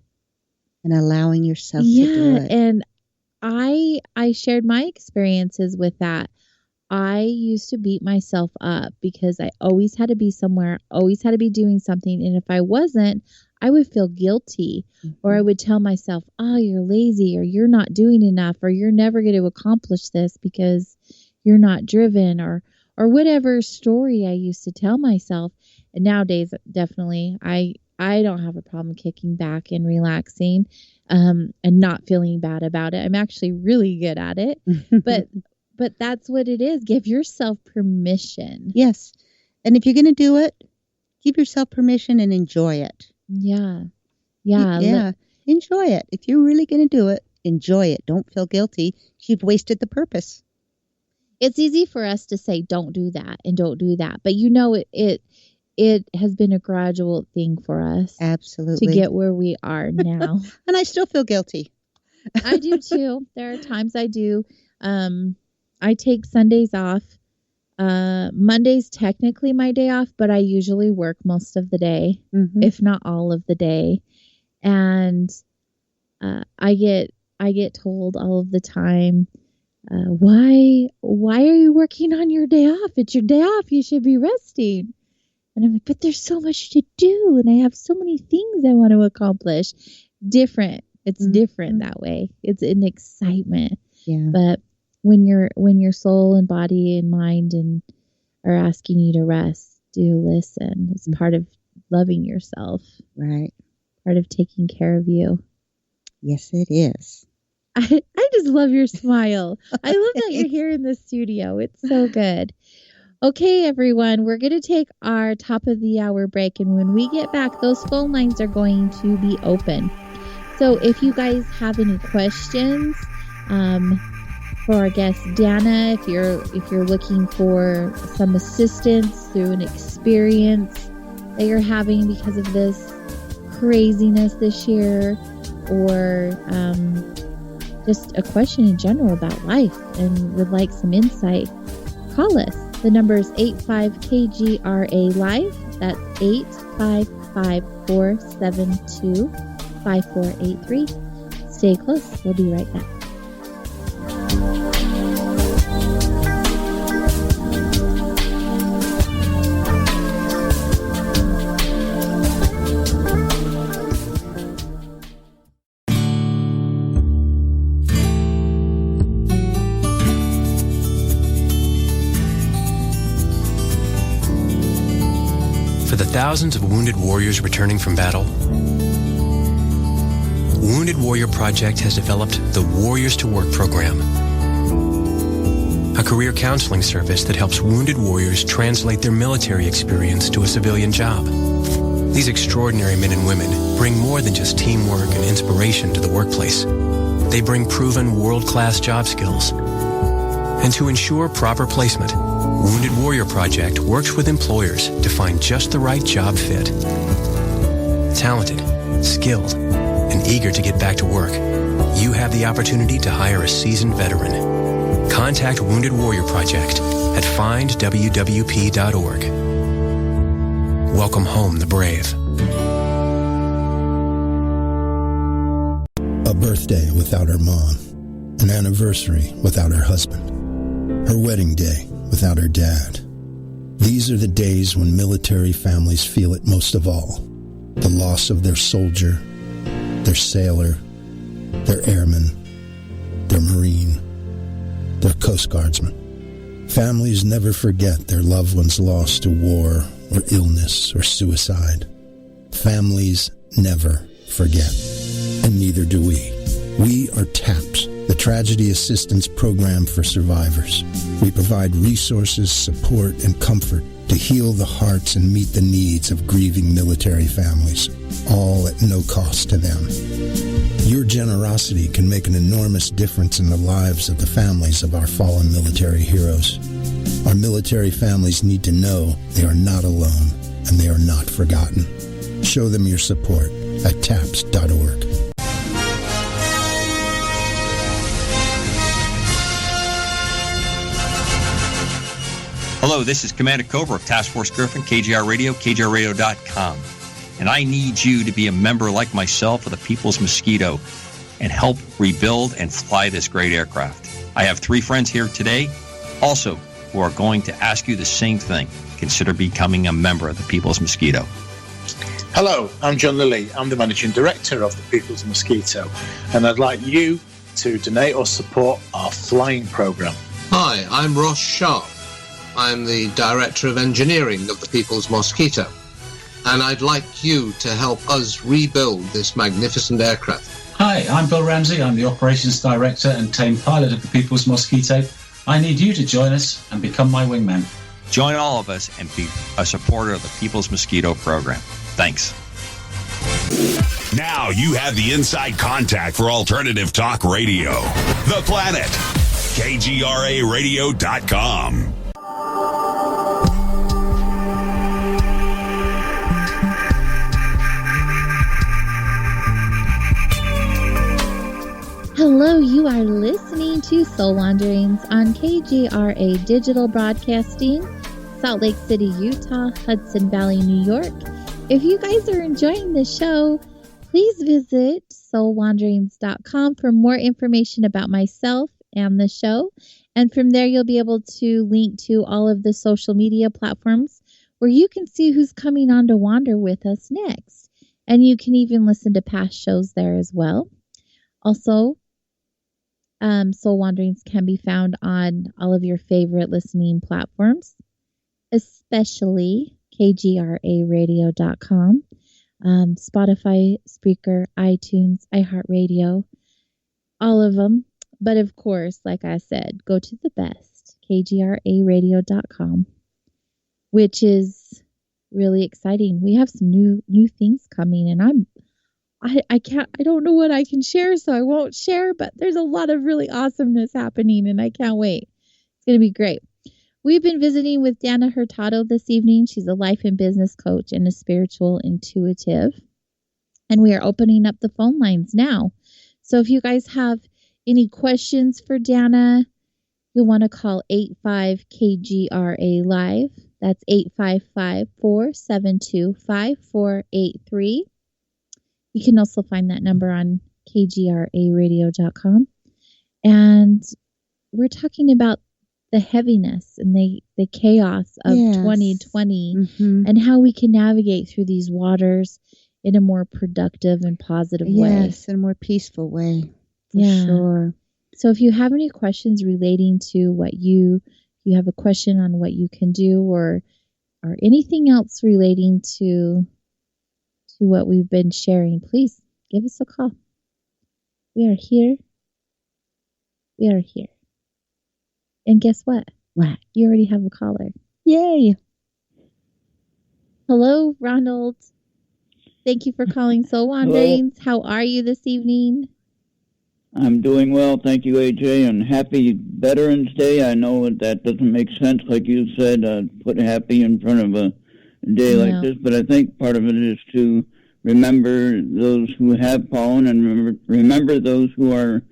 And allowing yourself to do it. And I shared my experiences with that. I used to beat myself up because I always had to be somewhere, always had to be doing something. And if I wasn't, I would feel guilty, or I would tell myself, oh, you're lazy, or you're not doing enough, or you're never going to accomplish this because you're not driven, or whatever story I used to tell myself. And nowadays, definitely, I don't have a problem kicking back and relaxing, and not feeling bad about it. I'm actually really good at it, but that's what it is. Give yourself permission. Yes. And if you're going to do it, give yourself permission and enjoy it. Yeah. Enjoy it. If you're really going to do it, enjoy it. Don't feel guilty. You've wasted the purpose. It's easy for us to say, don't do that and don't do that. But it has been a gradual thing for us. Absolutely. To get where we are now. And I still feel guilty. I do too. There are times I do. I take Sundays off. Monday's technically my day off, but I usually work most of the day, if not all of the day. And I get told all of the time, why are you working on your day off? It's your day off. You should be resting. And I'm like, but there's so much to do, and I have so many things I want to accomplish. Different. It's different that way. It's an excitement. Yeah. But when your soul and body and mind and are asking you to rest, do listen. It's part of loving yourself. Right. Part of taking care of you. Yes, it is. I just love your smile. I love that you're here in the studio. It's so good. Okay, everyone, we're going to take our top of the hour break. And when we get back, those phone lines are going to be open. So if you guys have any questions for our guest Dana, if you're looking for some assistance through an experience that you're having because of this craziness this year, or just a question in general about life and would like some insight, call us. The number is 85KGRA-LIVE. That's 855-472-5483. Stay close. We'll be right back. For the thousands of wounded warriors returning from battle, Wounded Warrior Project has developed the Warriors to Work program, a career counseling service that helps wounded warriors translate their military experience to a civilian job. These extraordinary men and women bring more than just teamwork and inspiration to the workplace. They bring proven world-class job skills. And to ensure proper placement, Wounded Warrior Project works with employers to find just the right job fit. Talented, skilled, and eager to get back to work, you have the opportunity to hire a seasoned veteran. Contact Wounded Warrior Project at findwwp.org. Welcome home the brave. A birthday without her mom, an anniversary without her husband, her wedding day without her dad. These are the days when military families feel it most of all. The loss of their soldier, their sailor, their airman, their Marine, their Coast Guardsman. Families never forget their loved ones lost to war or illness or suicide. Families never forget, and neither do we. We are TAPS, the Tragedy Assistance Program for Survivors. We provide resources, support, and comfort to heal the hearts and meet the needs of grieving military families, all at no cost to them. Your generosity can make an enormous difference in the lives of the families of our fallen military heroes. Our military families need to know they are not alone and they are not forgotten. Show them your support at TAPS.org. Hello, this is Commander Cobra of Task Force Griffin, KGR Radio, KGRradio.com. And I need you to be a member like myself of the People's Mosquito and help rebuild and fly this great aircraft. I have 3 friends here today also who are going to ask you the same thing. Consider becoming a member of the People's Mosquito. Hello, I'm John Lilly. I'm the Managing Director of the People's Mosquito, and I'd like you to donate or support our flying program. Hi, I'm Ross Sharp. I'm the Director of Engineering of the People's Mosquito, and I'd like you to help us rebuild this magnificent aircraft. Hi, I'm Bill Ramsey. I'm the Operations Director and Team Pilot of the People's Mosquito. I need you to join us and become my wingman. Join all of us and be a supporter of the People's Mosquito program. Thanks. Now you have the inside contact for Alternative Talk Radio. The Planet. KGRARadio.com. Hello, you are listening to Soul Wanderings on KGRA Digital Broadcasting, Salt Lake City, Utah, Hudson Valley, New York. If you guys are enjoying the show, Please visit soulwanderings.com for more information about myself and the show. And from there, you'll be able to link to all of the social media platforms where you can see who's coming on to wander with us next. And you can even listen to past shows there as well. Also, Soul Wanderings can be found on all of your favorite listening platforms, especially kgraradio.com, Spotify, Spreaker, iTunes, iHeartRadio, all of them. But of course, like I said, go to the best, kgraradio.com, which is really exciting. We have some new things coming, and I don't know what I can share, so I won't share, but there's a lot of really awesomeness happening, and I can't wait. It's going to be great. We've been visiting with Dana Hurtado this evening. She's a life and business coach and a spiritual intuitive. And we are opening up the phone lines now. So if you guys have any questions for Dana, you'll want to call 85-KGRA Live. That's 855-472-5483. You can also find that number on kgraradio.com. And we're talking about the heaviness and the chaos of 2020 and how we can navigate through these waters in a more productive and positive way. Yes, in a more peaceful way, for sure. So if you have any questions relating to what you have a question on what you can do or anything else relating to what we've been sharing, please give us a call. We are here. We are here. And guess what? What? You already have a caller. Yay. Hello, Ronald. Thank you for calling Soul Wanderings. How are you this evening? I'm doing well. Thank you, AJ, and happy Veterans Day. I know that doesn't make sense, like you said, put happy in front of a day like this, but I think part of it is to remember those who have fallen and remember those who are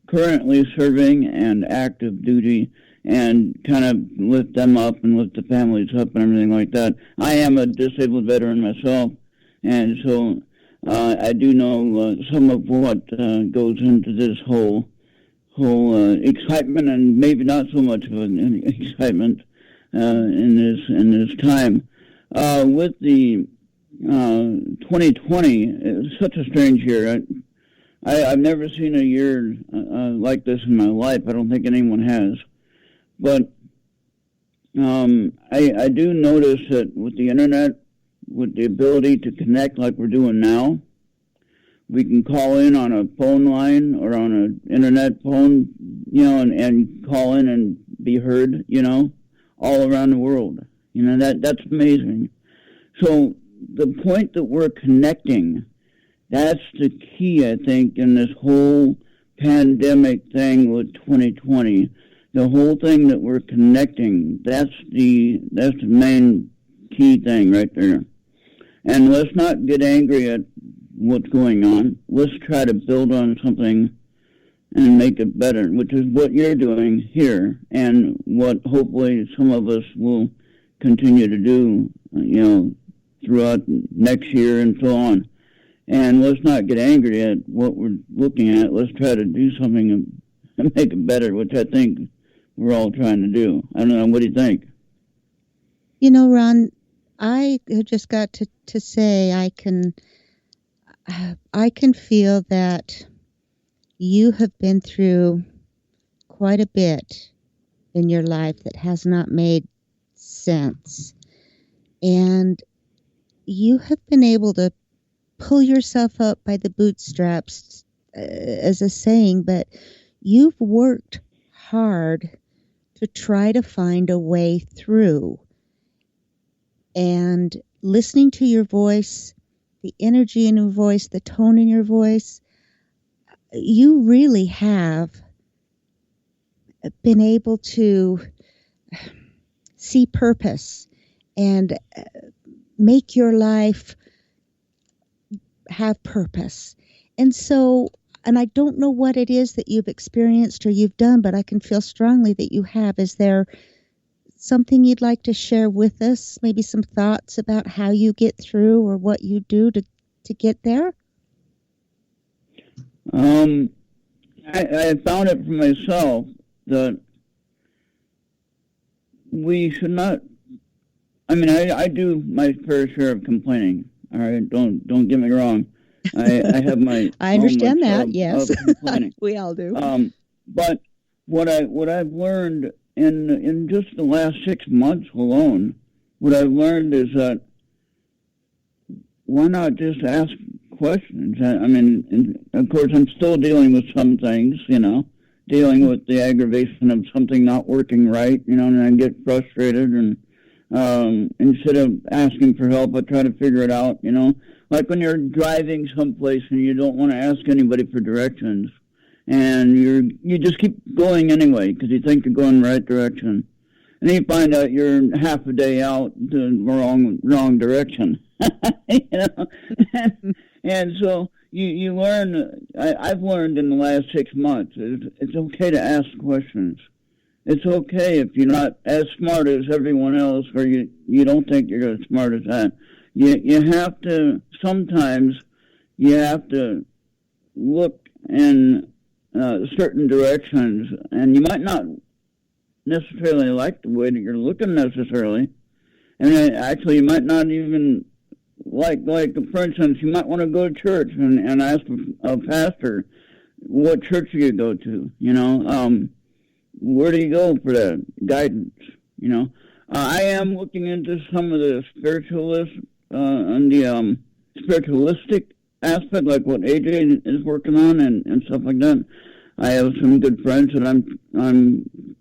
currently serving and active duty and kind of lift them up and lift the families up and everything like that. I am a disabled veteran myself, and so I do know some of what goes into this whole excitement, and maybe not so much of an excitement in this time. With the 2020, it's such a strange year. I've never seen a year like this in my life. I don't think anyone has. But I do notice that with the internet, with the ability to connect like we're doing now, we can call in on a phone line or on an internet phone, and call in and be heard, all around the world. That's amazing. So the point that we're connecting, that's the key, I think, in this whole pandemic thing with 2020. The whole thing that we're connecting, that's the main key thing right there. And let's not get angry at what's going on. Let's try to build on something and make it better, which is what you're doing here and what hopefully some of us will continue to do, throughout next year and so on. And let's not get angry at what we're looking at. Let's try to do something and make it better, which I think we're all trying to do. I don't know. What do you think? Ron, I just got to say I can feel that you have been through quite a bit in your life that has not made sense. And you have been able to pull yourself up by the bootstraps, as a saying, but you've worked hard to try to find a way through. And listening to your voice, the energy in your voice, the tone in your voice, you really have been able to see purpose and make your life have purpose. And so, and I don't know what it is that you've experienced or you've done, but I can feel strongly that you have. Is there something you'd like to share with us? Maybe some thoughts about how you get through or what you do to get there? I found it for myself that we should not. I mean, I do my fair share of complaining. All right, don't get me wrong. I have my. I understand that. Of Yes, complaining. we all do. But what I've learned in just the last 6 months alone, what I've learned is that why not just ask questions? I mean, and of course, I'm still dealing with some things, dealing with the aggravation of something not working right, and I get frustrated, and instead of asking for help, I try to figure it out, like when you're driving someplace and you don't want to ask anybody for directions, and you just keep going anyway because you think you're going the right direction, and then you find out you're half a day out the wrong direction. And so you learn. I've learned in the last 6 months it's okay to ask questions. It's okay if you're not as smart as everyone else, or you don't think you're as smart as that. You have to sometimes you have to look in certain directions, and you might not necessarily like the way that you're looking necessarily, and actually you might not even like for instance, you might want to go to church and ask a pastor, what church do you go to? Where do you go for that guidance? I am looking into some of the and the spiritualistic aspect, like what AJ is working on and stuff like that. I have some good friends that I'm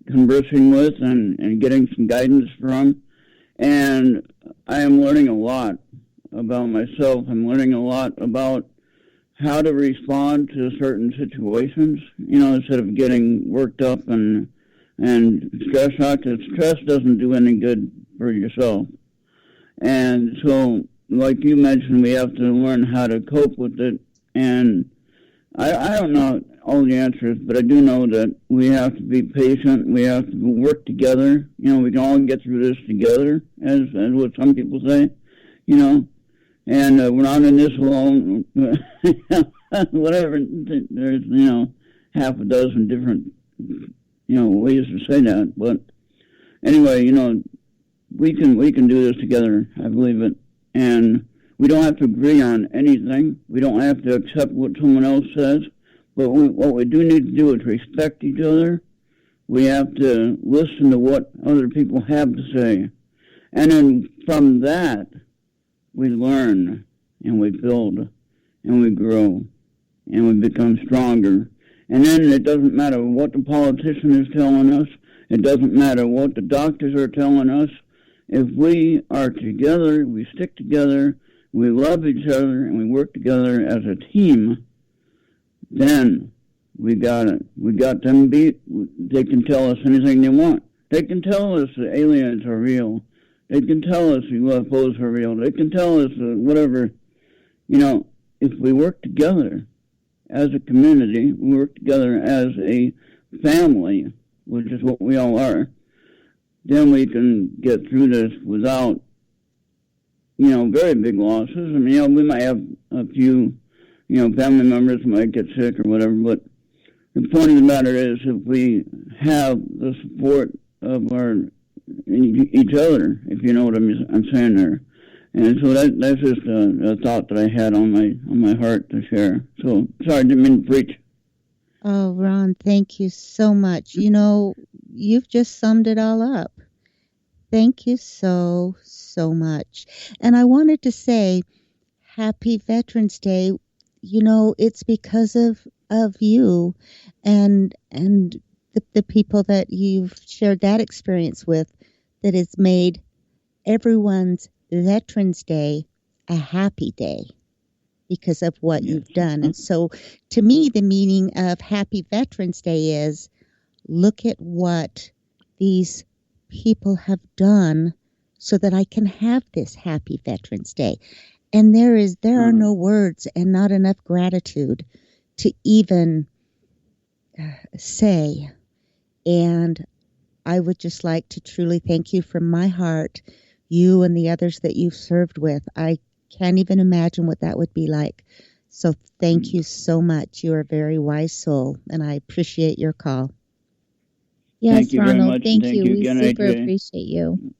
conversing with and getting some guidance from, and I am learning a lot about myself. I'm learning a lot about how to respond to certain situations, instead of getting worked up and stress out, because stress doesn't do any good for yourself. And so, like you mentioned, we have to learn how to cope with it. And I don't know all the answers, but I do know that we have to be patient. We have to work together. We can all get through this together, as what some people say, And we're not in this alone. Whatever. There's half a dozen different ways to say that. But anyway, we can do this together. I believe it. And we don't have to agree on anything. We don't have to accept what someone else says. But what we do need to do is respect each other. We have to listen to what other people have to say. And then from that, we learn, and we build, and we grow, and we become stronger. And then it doesn't matter what the politician is telling us. It doesn't matter what the doctors are telling us. If we are together, we stick together, we love each other, and we work together as a team, then we got it. We got them beat. They can tell us anything they want. They can tell us the aliens are real. They can tell us UFOs are real. They can tell us whatever. If we work together as a community, we work together as a family, which is what we all are, then we can get through this without, very big losses. I mean, we might have a few, family members might get sick or whatever, but the point of the matter is if we have the support of each other, if you know what I'm saying there. And so that's just a thought that I had on my heart to share. So sorry, I didn't mean to preach. Oh, Ron, thank you so much. You've just summed it all up. Thank you so much. And I wanted to say happy Veterans Day. It's because of you and the people that you've shared that experience with that has made everyone's Veterans Day a happy day because of what you've done. And so to me, the meaning of happy Veterans Day is look at what these people have done so that I can have this happy Veterans Day. And there are no words and not enough gratitude to even say. And I would just like to truly thank you from my heart, you and the others that you've served with. I can't even imagine what that would be like So thank you so much. You are a very wise soul, and I appreciate your call. Yes, Thank you very Ronald, much, thank and thank you. you We again, super AJ. appreciate you.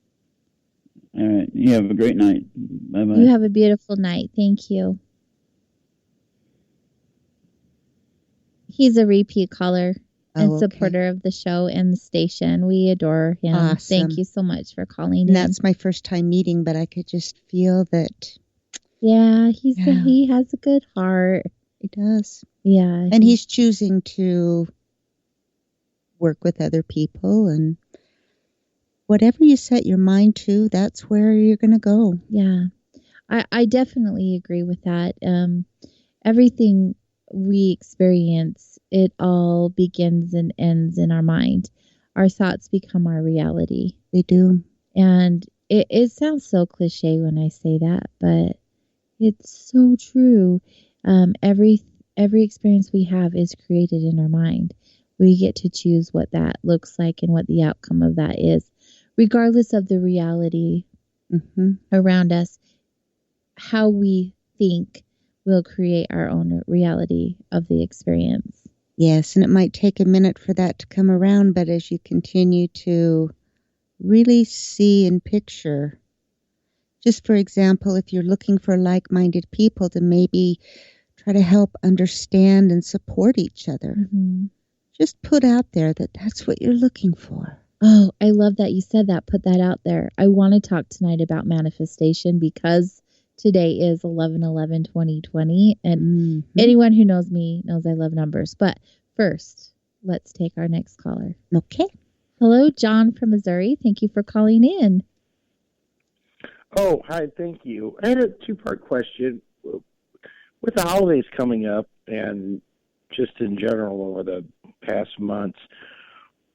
All right. You have a great night. Bye-bye. You have a beautiful night. Thank you. He's a repeat caller and supporter of the show and the station. We adore him. Awesome. Thank you so much for calling And in. that's my first time meeting, but I could just feel that. Yeah, he has a good heart. He does. Yeah. And he's choosing to work with other people, and whatever you set your mind to, that's where you're going to go. Yeah. I definitely agree with that. Everything we experience, it all begins and ends in our mind. Our thoughts become our reality. They do. And it sounds so cliche when I say that, but it's so true. Every experience we have is created in our mind. We get to choose what that looks like and what the outcome of that is, regardless of the reality around us. How we think will create our own reality of the experience. Yes, and it might take a minute for that to come around, but as you continue to really see and picture, just for example, if you're looking for like-minded people to maybe try to help understand and support each other, just put out there that that's what you're looking for. Oh, I love that you said that. Put that out there. I want to talk tonight about manifestation because today is 11/11/2020, and anyone who knows me knows I love numbers. But first, let's take our next caller. Okay. Hello, John from Missouri. Thank you for calling in. Oh, hi, thank you. I had a two-part question. With the holidays coming up and just in general over the past months,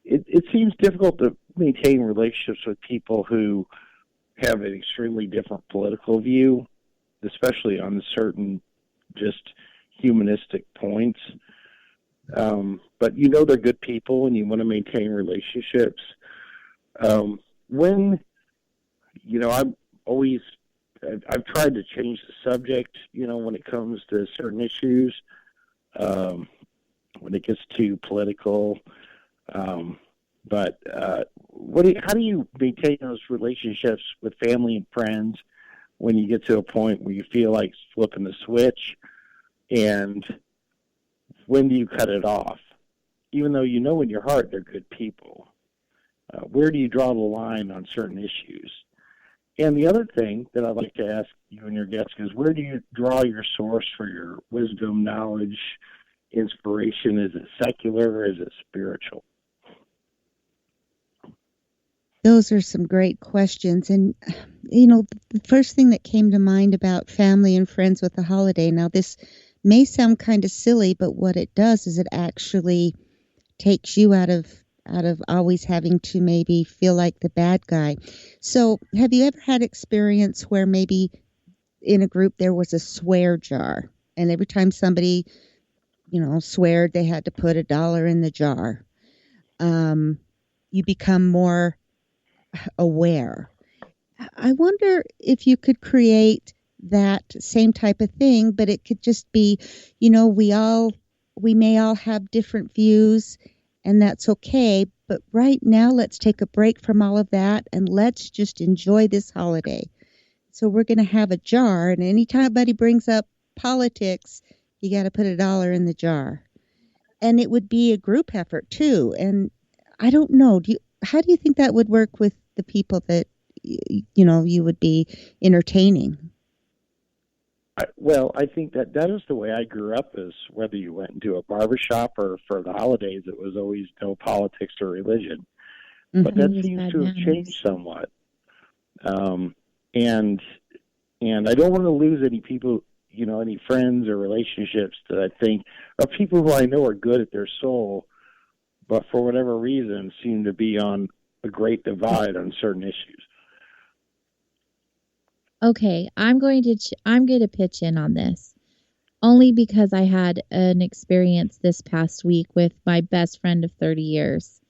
it seems difficult to maintain relationships with people who have an extremely different political view, especially on certain just humanistic points. But you know they're good people and you want to maintain relationships. I've tried to change the subject, when it comes to certain issues, when it gets too political. But how do you maintain those relationships with family and friends when you get to a point where you feel like flipping the switch? And when do you cut it off? Even though you know in your heart they're good people. Where do you draw the line on certain issues? And the other thing that I'd like to ask you and your guests is, where do you draw your source for your wisdom, knowledge, inspiration? Is it secular or is it spiritual? Those are some great questions. And, the first thing that came to mind about family and friends with the holiday, now this may sound kind of silly, but what it does is it actually takes you out of always having to maybe feel like the bad guy. So have you ever had experience where maybe in a group there was a swear jar, and every time somebody, sweared, they had to put $1 in the jar? You become more aware. I wonder if you could create that same type of thing, but it could just be, we may all have different views, and that's okay. But right now, let's take a break from all of that and let's just enjoy this holiday. So we're going to have a jar, and anytime anybody brings up politics, you got to put $1 in the jar. And it would be a group effort too. And I don't know, how do you think that would work with the people that you would be entertaining? I think that is the way I grew up, is whether you went into a barbershop or for the holidays, it was always no politics or religion. But that seems to have changed somewhat. And I don't want to lose any people, any friends or relationships that I think are people who I know are good at their soul, but for whatever reason seem to be on a great divide on certain issues. Okay, I'm going to pitch in on this, only because I had an experience this past week with my best friend of 30 years.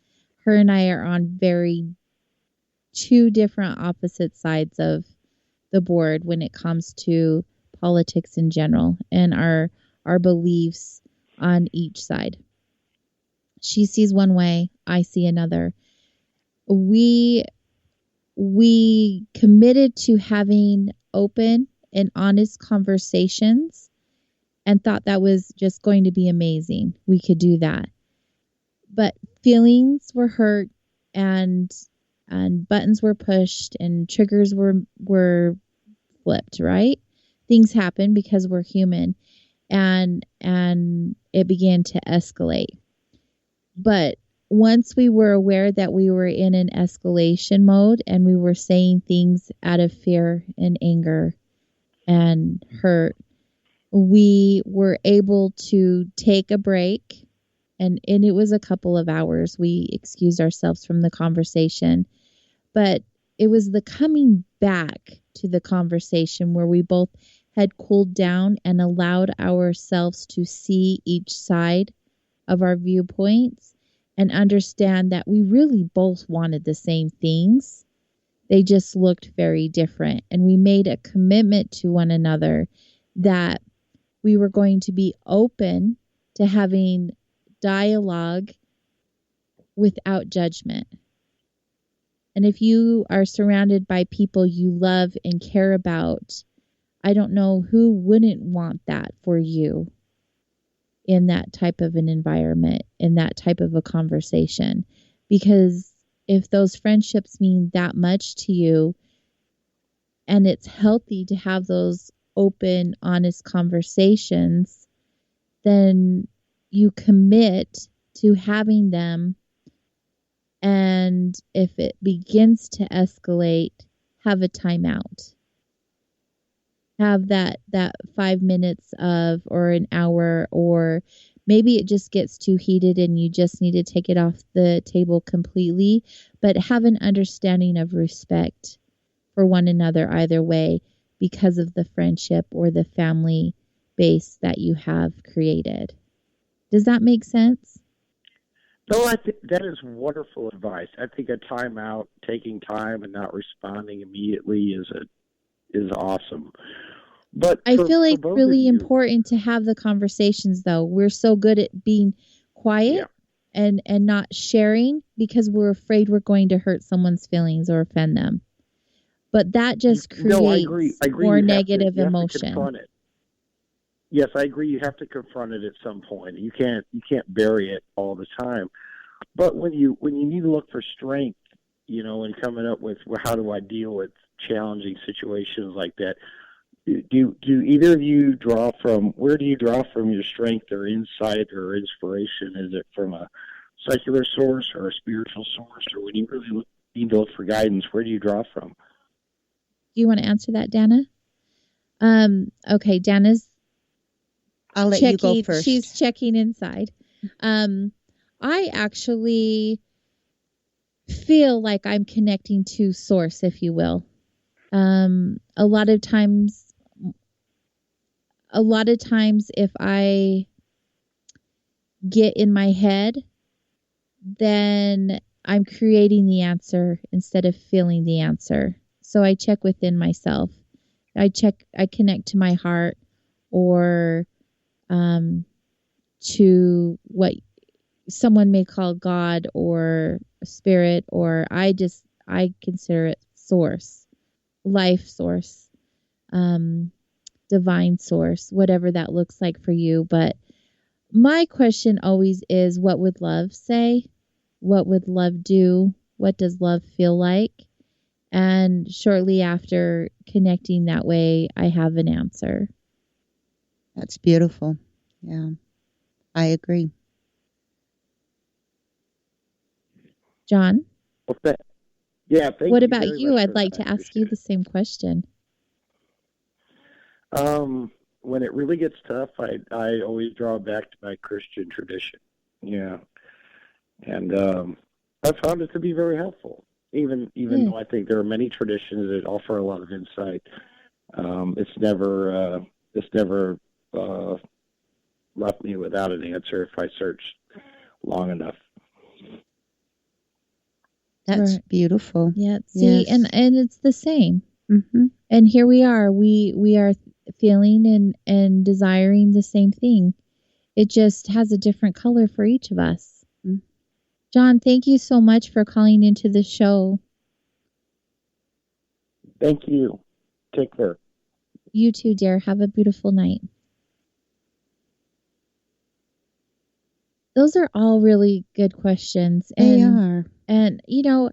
Her and I are on two different opposite sides of the board when it comes to politics in general and our beliefs on each side. She sees one way, I see another. We committed to having open and honest conversations and thought that was just going to be amazing. We could do that. But feelings were hurt and buttons were pushed and triggers were flipped, right? Things happen because we're human, and it began to escalate. But once we were aware that we were in an escalation mode and we were saying things out of fear and anger and hurt, we were able to take a break, and it was a couple of hours. We excused ourselves from the conversation, but it was the coming back to the conversation where we both had cooled down and allowed ourselves to see each side of our viewpoints and understand that we really both wanted the same things. They just looked very different. And we made a commitment to one another that we were going to be open to having dialogue without judgment. And if you are surrounded by people you love and care about, I don't know who wouldn't want that for you in that type of an environment, in that type of a conversation. Because if those friendships mean that much to you, and it's healthy to have those open, honest conversations, then you commit to having them. And if it begins to escalate, have a timeout. Have that 5 minutes of, or an hour, or maybe it just gets too heated and you just need to take it off the table completely, but have an understanding of respect for one another either way because of the friendship or the family base that you have created. Does that make sense? No, I think that is wonderful advice. I think a timeout, taking time and not responding immediately is awesome. But I feel like it's really important to have the conversations, though. We're so good at being quiet and not sharing because we're afraid we're going to hurt someone's feelings or offend them. But that just creates more negative emotion. To confront it. Yes, I agree. You have to confront it at some point. You can't bury it all the time. But when you need to look for strength, and coming up with, well, how do I deal with challenging situations like that? Do either of you where do you draw from your strength or insight or inspiration? Is it from a secular source or a spiritual source, or when you really need to look for guidance, where do you draw from? Do you want to answer that, Dana? Okay, Dana's I'll let you go first. She's checking inside. I actually feel like I'm connecting to source, if you will. A lot of times if I get in my head, then I'm creating the answer instead of feeling the answer. So I check within myself. I connect to my heart or to what someone may call God or spirit, or I consider it source, life source, divine source, whatever that looks like for you. But my question always is, what would love say? What would love do? What does love feel like? And shortly after connecting that way, I have an answer. That's beautiful. Yeah, I agree. John? Thank what about you? I'd like to ask you the same question. When it really gets tough, I always draw back to my Christian tradition. Yeah. And I found it to be very helpful. Even though I think there are many traditions that offer a lot of insight, it's never left me without an answer if I search long enough. That's beautiful. Yeah. See, yes. and it's the same. Mm-hmm. And here we are. We are feeling and desiring the same thing. It just has a different color for each of us. John, thank you so much for calling into the show. Thank you. Take care. You too, dear. Have a beautiful night. Those are all really good questions. They are. And,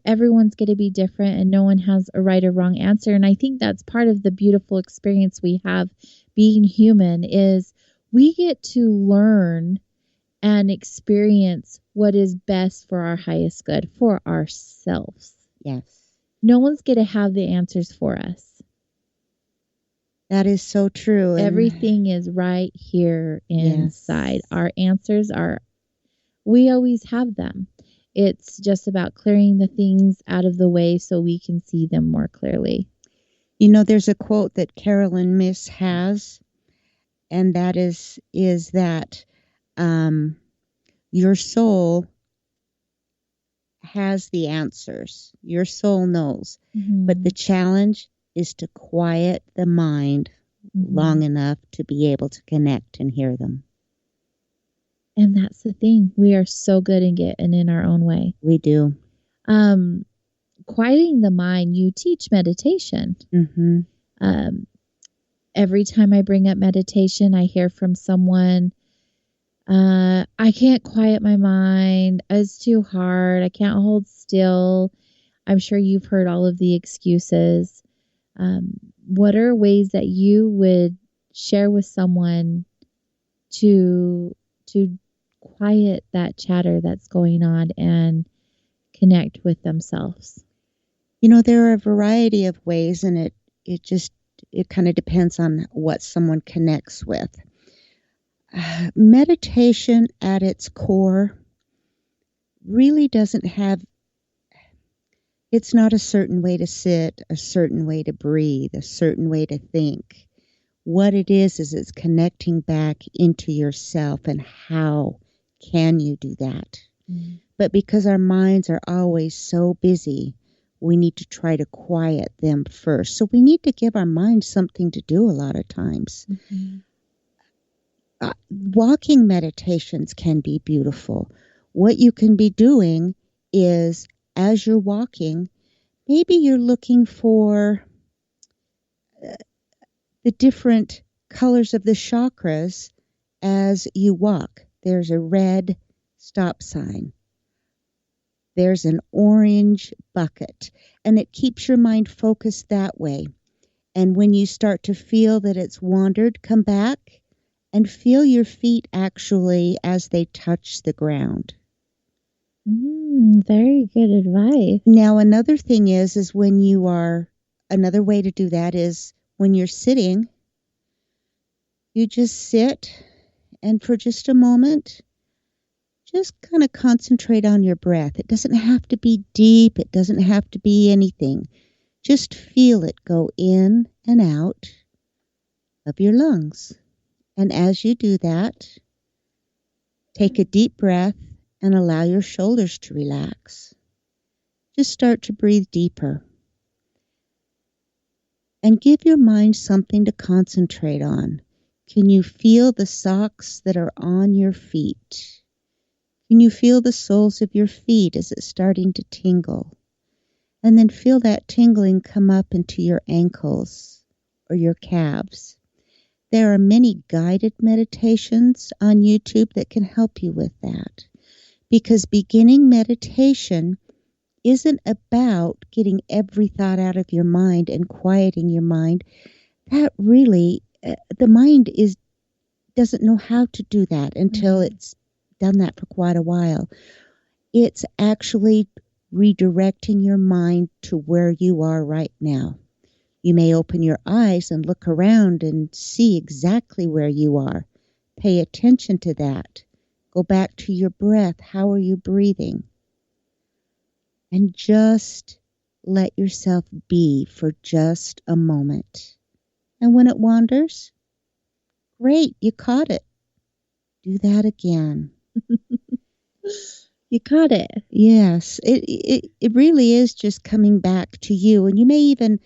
everyone's going to be different and no one has a right or wrong answer. And I think that's part of the beautiful experience we have being human is we get to learn and experience what is best for our highest good, for ourselves. Yes. No one's going to have the answers for us. That is so true. Everything is right here inside. Yes. Our answers we always have them. It's just about clearing the things out of the way so we can see them more clearly. There's a quote that Carolyn Miss has, and that is that your soul has the answers. Your soul knows. Mm-hmm. But the challenge is to quiet the mind long enough to be able to connect and hear them. And that's the thing. We are so good at getting in our own way. We do. Quieting the mind, you teach meditation. Mm-hmm. Every time I bring up meditation, I hear from someone, I can't quiet my mind. It's too hard. I can't hold still. I'm sure you've heard all of the excuses. What are ways that you would share with someone to quiet that chatter that's going on and connect with themselves? There are a variety of ways, and it kind of depends on what someone connects with. Meditation at its core really doesn't have, it's not a certain way to sit, a certain way to breathe, a certain way to think. What it is it's connecting back into yourself, and how can you do that? Mm-hmm. But because our minds are always so busy, we need to try to quiet them first. So we need to give our minds something to do a lot of times. Mm-hmm. Walking meditations can be beautiful. What you can be doing is, as you're walking, maybe you're looking for the different colors of the chakras as you walk. There's a red stop sign. There's an orange bucket. And it keeps your mind focused that way. And when you start to feel that it's wandered, come back and feel your feet actually as they touch the ground. Very good advice. Now, another thing is when you are, another way to do that is when you're sitting, you just sit, and for just a moment, just kind of concentrate on your breath. It doesn't have to be deep. It doesn't have to be anything. Just feel it go in and out of your lungs. And as you do that, take a deep breath and allow your shoulders to relax. Just start to breathe deeper. And give your mind something to concentrate on. Can you feel the socks that are on your feet? Can you feel the soles of your feet as it's starting to tingle? And then feel that tingling come up into your ankles or your calves. There are many guided meditations on YouTube that can help you with that. Because beginning meditation isn't about getting every thought out of your mind and quieting your mind. That really, the mind doesn't know how to do that until it's done that for quite a while. It's actually redirecting your mind to where you are right now. You may open your eyes and look around and see exactly where you are. Pay attention to that. Go back to your breath. How are you breathing? And just let yourself be for just a moment. And when it wanders, great, you caught it. Do that again. You caught it. Yes, it really is just coming back to you. And you may even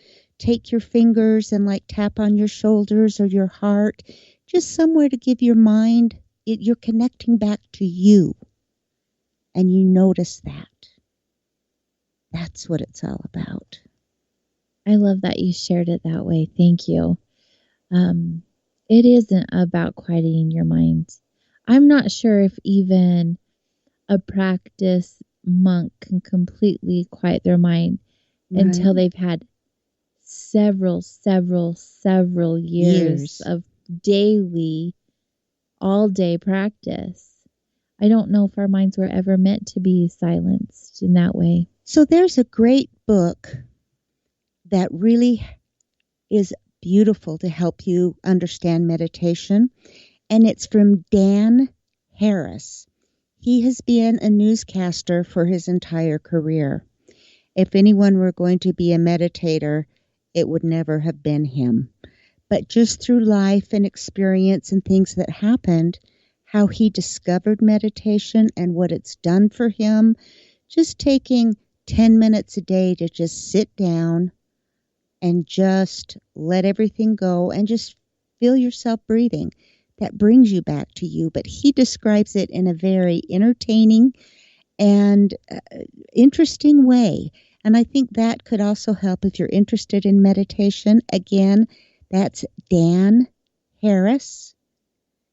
take your fingers and like tap on your shoulders or your heart, just somewhere to give your mind, you're connecting back to you. And you notice that. That's what it's all about. I love that you shared it that way. Thank you. It isn't about quieting your mind. I'm not sure if even a practice monk can completely quiet their mind until they've had several years of daily, all-day practice. I don't know if our minds were ever meant to be silenced in that way. So there's a great book that really is beautiful to help you understand meditation, and it's from Dan Harris. He has been a newscaster for his entire career. If anyone were going to be a meditator, it would never have been him. But just through life and experience and things that happened, how he discovered meditation and what it's done for him, just taking 10 minutes a day to just sit down and just let everything go and just feel yourself breathing. That brings you back to you. But he describes it in a very entertaining and interesting way. And I think that could also help if you're interested in meditation. Again, that's Dan Harris.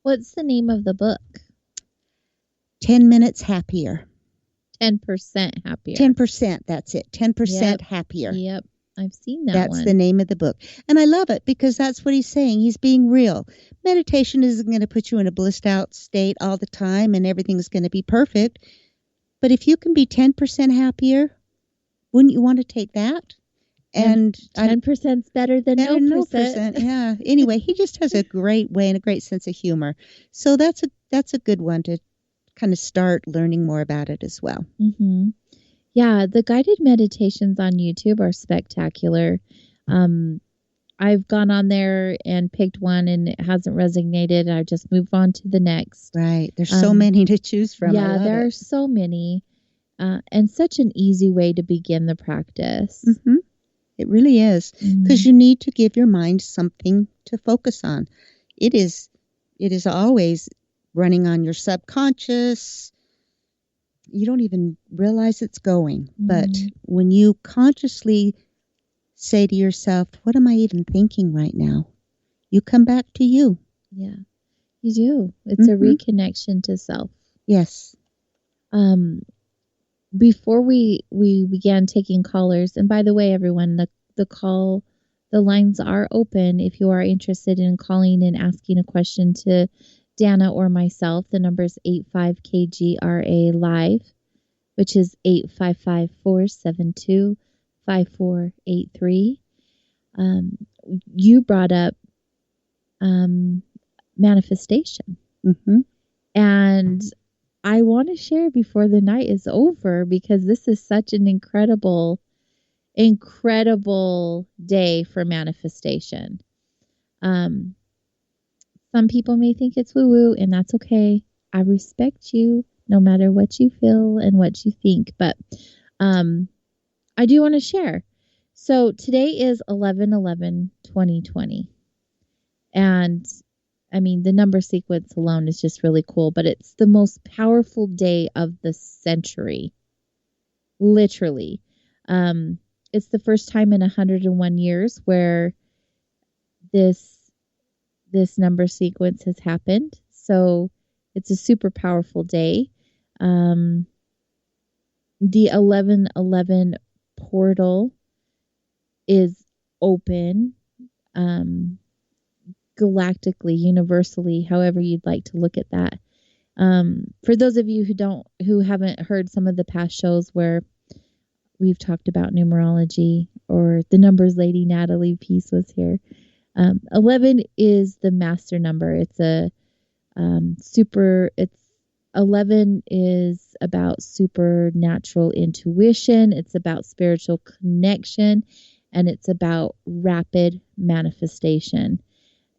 What's the name of the book? 10 Minutes Happier. 10% Happier. 10%, that's it. 10% Happier. Yep, I've seen that That's one. the name of the book. And I love it because that's what he's saying. He's being real. Meditation isn't going to put you in a blissed out state all the time and everything's going to be perfect. But if you can be 10% happier, wouldn't you want to take that? And 10%'s better than no percent. Yeah. Anyway, he just has a great way and a great sense of humor. So that's a good one to kind of start learning more about it as well. Mm-hmm. Yeah, the guided meditations on YouTube are spectacular. I've gone on there and picked one and it hasn't resonated. I just move on to the next. Right. There's so many to choose from. Yeah, there are so many. And such an easy way to begin the practice. Mm-hmm. It really is. Because you need to give your mind something to focus on. It is always running on your subconscious. You don't even realize it's going. But when you consciously say to yourself, what am I even thinking right now? You come back to you. Yeah, you do. It's a reconnection to self. Yes. Before we began taking callers, and by the way, everyone, the lines are open if you are interested in calling and asking a question to Dana or myself. The number is 85KGRA live, which is 855-472-5483. You brought up manifestation. And I want to share before the night is over because this is such an incredible day for manifestation. Some people may think it's woo-woo, and that's okay. I respect you no matter what you feel and what you think. But I do want to share. So today is 11/11/2020. And I mean, the number sequence alone is just really cool, but it's the most powerful day of the century. Literally. It's the first time in 101 years where this number sequence has happened. So it's a super powerful day. The 1111 portal is open. Galactically, universally, however you'd like to look at that. For those of you who haven't heard some of the past shows where we've talked about numerology, or the numbers lady Natalie Peace was here. 11 is the master number. It's 11 is about supernatural intuition. It's about spiritual connection, and it's about rapid manifestation.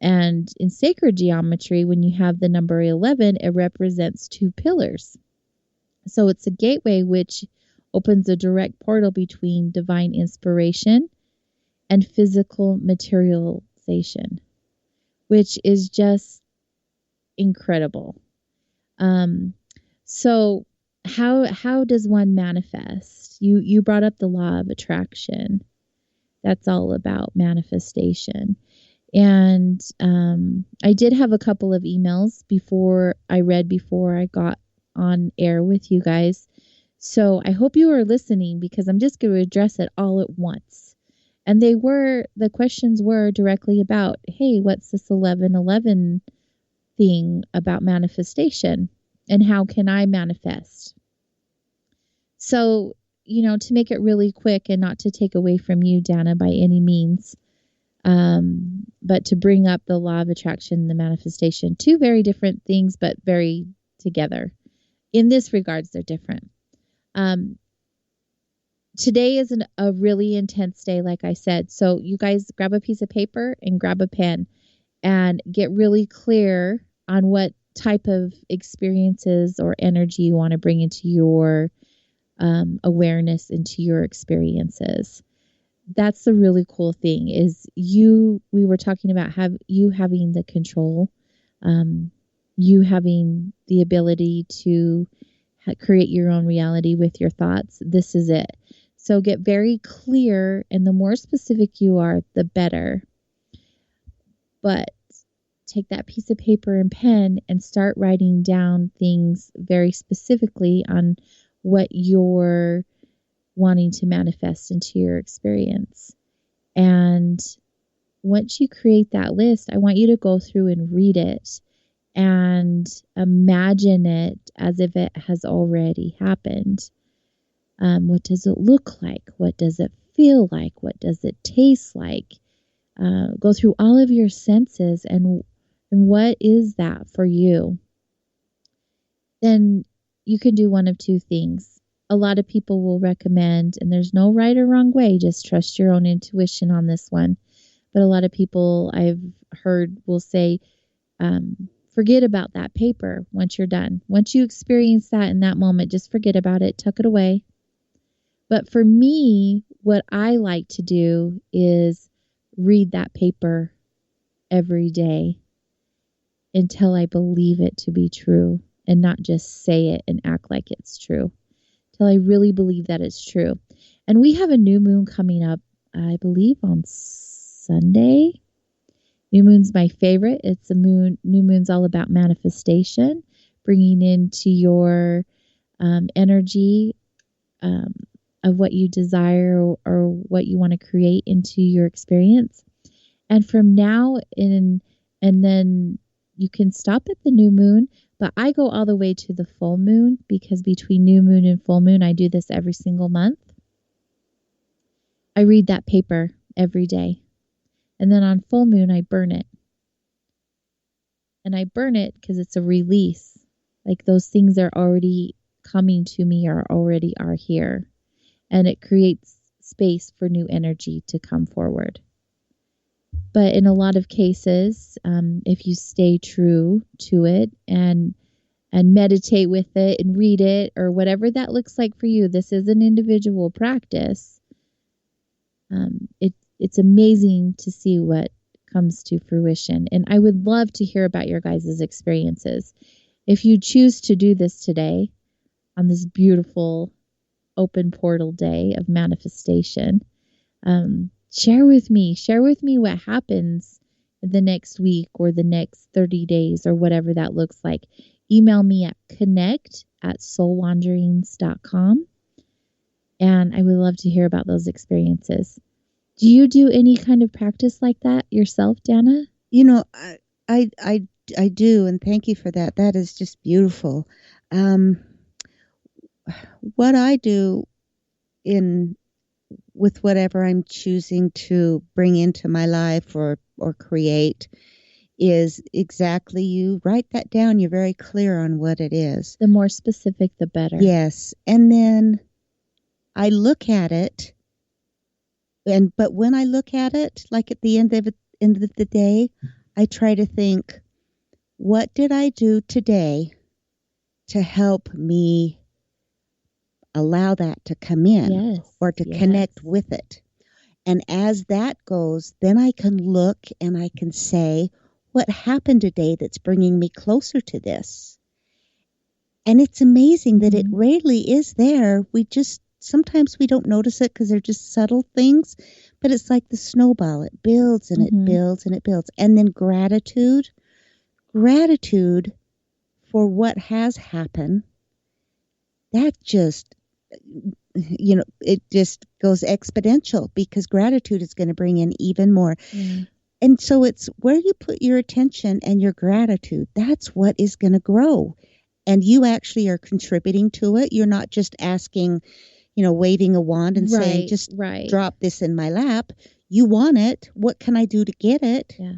And in sacred geometry, when you have the number 11, it represents two pillars. So it's a gateway which opens a direct portal between divine inspiration and physical materialization, which is just incredible. So how does one manifest? You brought up the law of attraction. That's all about manifestation. And I did have a couple of emails before I got on air with you guys. So I hope you are listening, because I'm just going to address it all at once. And the questions were directly about, hey, what's this 1111 thing about manifestation? And how can I manifest? So, to make it really quick and not to take away from you, Dana, by any means, but to bring up the law of attraction and the manifestation, two very different things, but very together. In this regards, they're different. Today is a really intense day, like I said. So you guys grab a piece of paper and grab a pen and get really clear on what type of experiences or energy you want to bring into your awareness, into your experiences. That's the really cool thing is we were talking about you having the control, you having the ability to create your own reality with your thoughts. This is it. So get very clear, and the more specific you are, the better. But take that piece of paper and pen and start writing down things very specifically on what you're wanting to manifest into your experience. And once you create that list, I want you to go through and read it and imagine it as if it has already happened. What does it look like? What does it feel like? What does it taste like? Go through all of your senses and what is that for you? Then you can do one of two things. A lot of people will recommend, and there's no right or wrong way, just trust your own intuition on this one. But a lot of people I've heard will say, forget about that paper once you're done. Once you experience that in that moment, just forget about it, tuck it away. But for me, what I like to do is read that paper every day until I believe it to be true, and not just say it and act like it's true, till I really believe that it's true. And we have a new moon coming up, I believe on Sunday. New moon's my favorite. It's new moon's all about manifestation, bringing into your energy of what you desire or what you want to create into your experience. And from now in, and then you can stop at the new moon, but I go all the way to the full moon, because between new moon and full moon, I do this every single month. I read that paper every day. And then on full moon, I burn it. And I burn it because it's a release. Like those things are already coming to me, are here. And it creates space for new energy to come forward. But in a lot of cases, if you stay true to it and meditate with it and read it, or whatever that looks like for you, this is an individual practice. It's amazing to see what comes to fruition. And I would love to hear about your guys' experiences. If you choose to do this today, on this beautiful open portal day of manifestation, share with me what happens the next week or the next 30 days or whatever that looks like. Email me at connect@soulwanderings.com, and I would love to hear about those experiences. Do you do any kind of practice like that yourself, Dana? I do, and thank you for that. That is just beautiful. What I do with whatever I'm choosing to bring into my life or create is exactly, you write that down. You're very clear on what it is. The more specific, the better. Yes. And then I look at it, but when I look at it, like at the end of the day, I try to think, what did I do today to help me allow that to come in, or to connect with it? And as that goes, then I can look and I can say, what happened today that's bringing me closer to this? And it's amazing that it rarely is there. Sometimes we don't notice it because they're just subtle things, but it's like the snowball. It builds and it builds and it builds. And then gratitude for what has happened, that just, it just goes exponential because gratitude is going to bring in even more. Yeah. And so it's where you put your attention and your gratitude, that's what is going to grow. And you actually are contributing to it. You're not just asking, waving a wand and saying, just drop this in my lap. You want it. What can I do to get it? Yeah.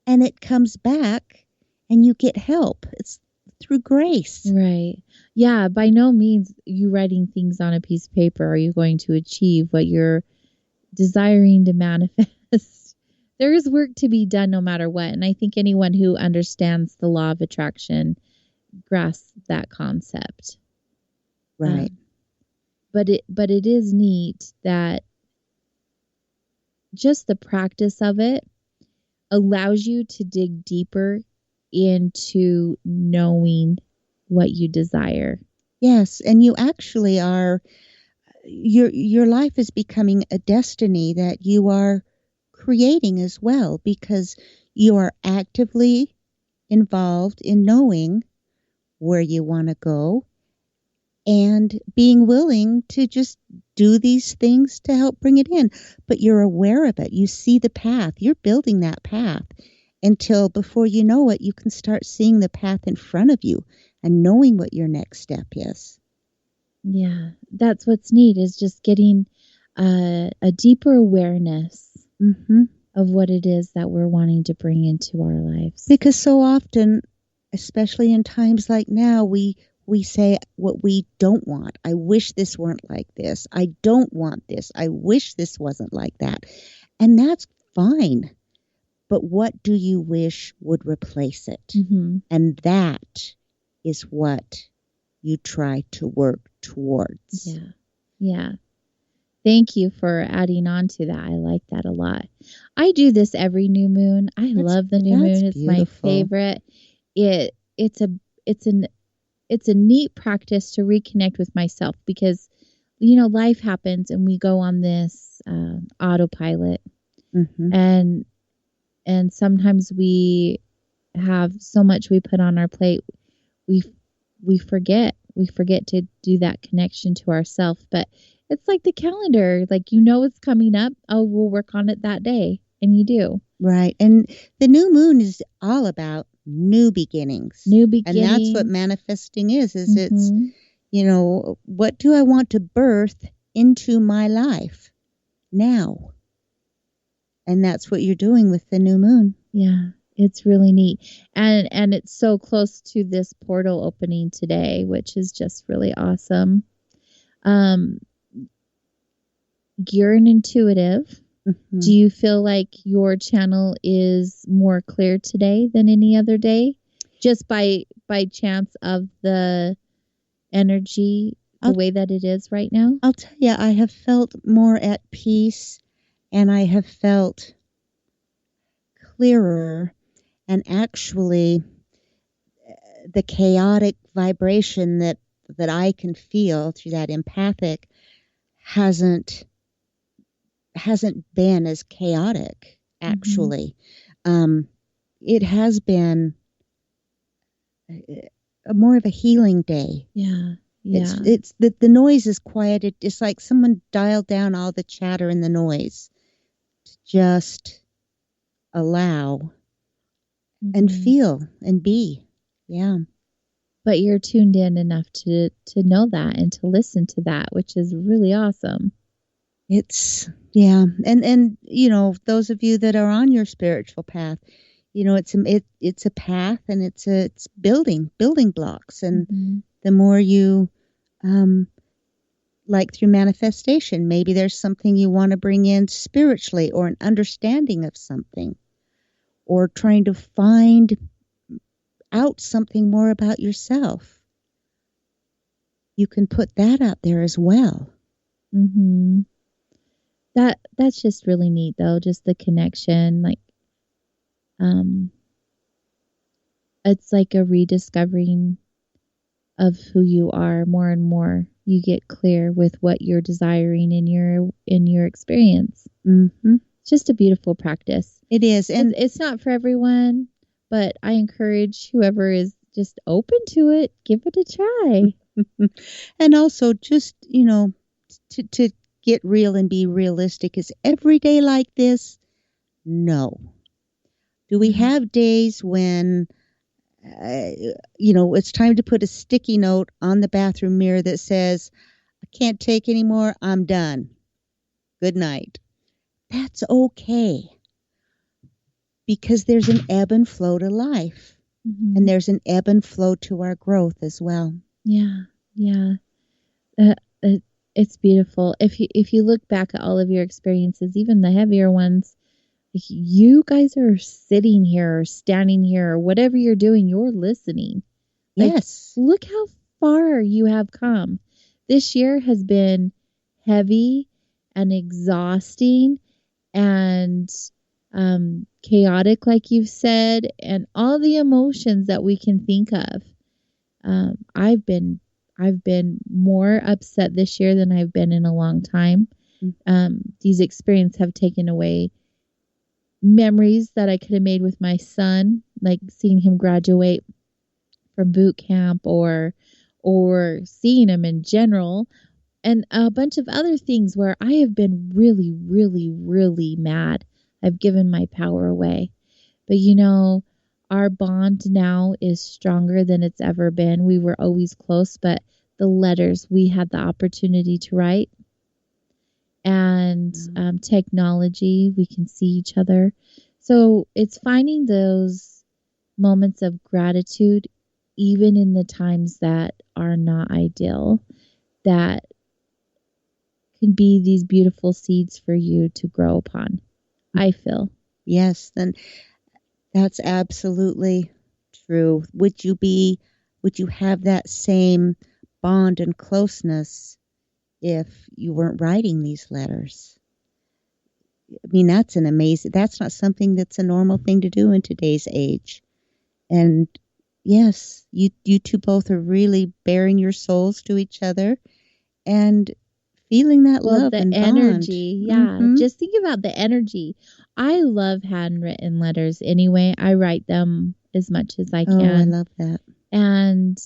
And it comes back and you get help. It's through grace. Right. Yeah. By no means you writing things on a piece of paper are you going to achieve what you're desiring to manifest. There is work to be done no matter what. And I think anyone who understands the law of attraction grasps that concept. Right. But it is neat that just the practice of it allows you to dig deeper into knowing what you desire. Yes, and you actually are, your life is becoming a destiny that you are creating as well, because you are actively involved in knowing where you want to go and being willing to just do these things to help bring it in. But you're aware of it. You see the path. You're building that path until before you know it, you can start seeing the path in front of you and knowing what your next step is. Yeah, that's what's neat, is just getting a deeper awareness of what it is that we're wanting to bring into our lives. Because so often, especially in times like now, we say what we don't want. I wish this weren't like this. I don't want this. I wish this wasn't like that. And that's fine. But what do you wish would replace it? And that is what you try to work towards. Yeah. Yeah. Thank you for adding on to that. I like that a lot. I do this every new moon. I love the new moon. It's my favorite. It's a neat practice to reconnect with myself because, life happens and we go on this autopilot. And sometimes we have so much we put on our plate, we forget to do that connection to ourselves. But it's like the calendar, like it's coming up. Oh, we'll work on it that day, and you do. Right, and the new moon is all about new beginnings. New beginnings, and that's what manifesting is. It's what do I want to birth into my life now? And that's what you're doing with the new moon. Yeah, it's really neat. And it's so close to this portal opening today, which is just really awesome. You're an intuitive. Do you feel like your channel is more clear today than any other day? Just by chance of the energy, the way that it is right now? I'll tell you, I have felt more at peace. And I have felt clearer, and actually the chaotic vibration that I can feel through that empathic hasn't been as chaotic, actually. It has been more of a healing day. Yeah. It's the noise is quieted. It's like someone dialed down all the chatter and the noise. Just allow and feel and be. Yeah. But you're tuned in enough to know that and to listen to that, which is really awesome. It's, yeah. And those of you that are on your spiritual path, it's a path, and it's building blocks. And the more you, like through manifestation, maybe there's something you want to bring in spiritually, or an understanding of something, or trying to find out something more about yourself. You can put that out there as well. That's just really neat, though. Just the connection, like, it's like a rediscovering of who you are. More and more, you get clear with what you're desiring in your experience. Mm-hmm. It's just a beautiful practice. It is, and it's not for everyone, but I encourage whoever is just open to it, give it a try. And also, just to get real and be realistic, is every day like this? No. Do we have days when it's time to put a sticky note on the bathroom mirror that says, I can't take anymore, I'm done, good night? That's okay, because there's an ebb and flow to life. Mm-hmm. And there's an ebb and flow to our growth as well. Yeah. It's beautiful. If you look back at all of your experiences, even the heavier ones, you guys are sitting here or standing here or whatever you're doing, you're listening. Yes. Look how far you have come. This year has been heavy and exhausting and chaotic, like you've said, and all the emotions that we can think of. I've been more upset this year than I've been in a long time. These experiences have taken away memories that I could have made with my son, like seeing him graduate from boot camp or seeing him in general, and a bunch of other things where I have been really, really, really mad. I've given my power away. But our bond now is stronger than it's ever been. We were always close, but the letters we had the opportunity to write, and technology, we can see each other. So it's finding those moments of gratitude, even in the times that are not ideal, that can be these beautiful seeds for you to grow upon, I feel. Yes, then that's absolutely true. Would you have that same bond and closeness if you weren't writing these letters? I mean, that's not something that's a normal thing to do in today's age. And yes, you two both are really bearing your souls to each other and feeling that love the and energy. bond. Yeah. Mm-hmm. Just think about the energy. I love handwritten letters anyway. I write them as much as I can. Oh, I love that. And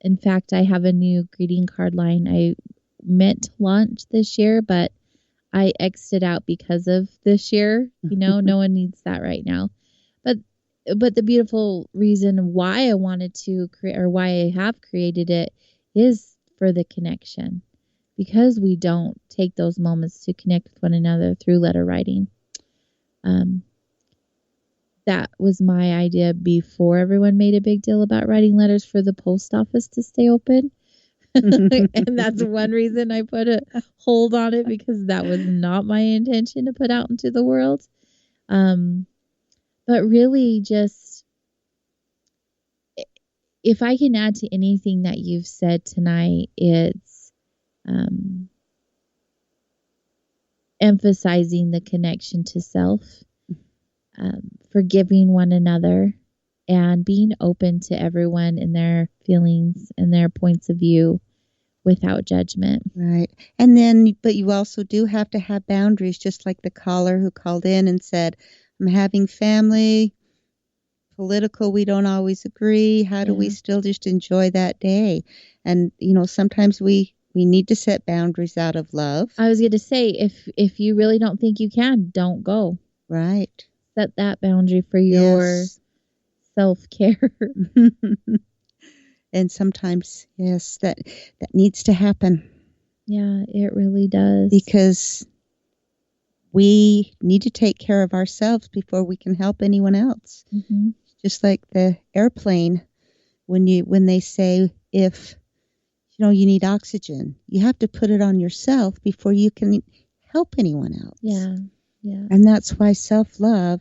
in fact, I have a new greeting card line I meant to launch this year, but I exited out because of this year. No one needs that right now. But the beautiful reason why I wanted to create, or why I have created it, is for the connection. Because we don't take those moments to connect with one another through letter writing. That was my idea before everyone made a big deal about writing letters for the post office to stay open. And that's one reason I put a hold on it, because that was not my intention to put out into the world. But really, just if I can add to anything that you've said tonight, it's emphasizing the connection to self, forgiving one another, and being open to everyone and their feelings and their points of view without judgment. Right. And then, but you also do have to have boundaries, just like the caller who called in and said, I'm having family, political, we don't always agree. How do we still just enjoy that day? And, sometimes we need to set boundaries out of love. I was going to say, if you really don't think you can, don't go. Right. Set that boundary for your self-care. And sometimes, yes, that needs to happen. Yeah, it really does. Because we need to take care of ourselves before we can help anyone else. Mm-hmm. Just like the airplane, when they say, if you need oxygen, you have to put it on yourself before you can help anyone else. Yeah. And that's why self-love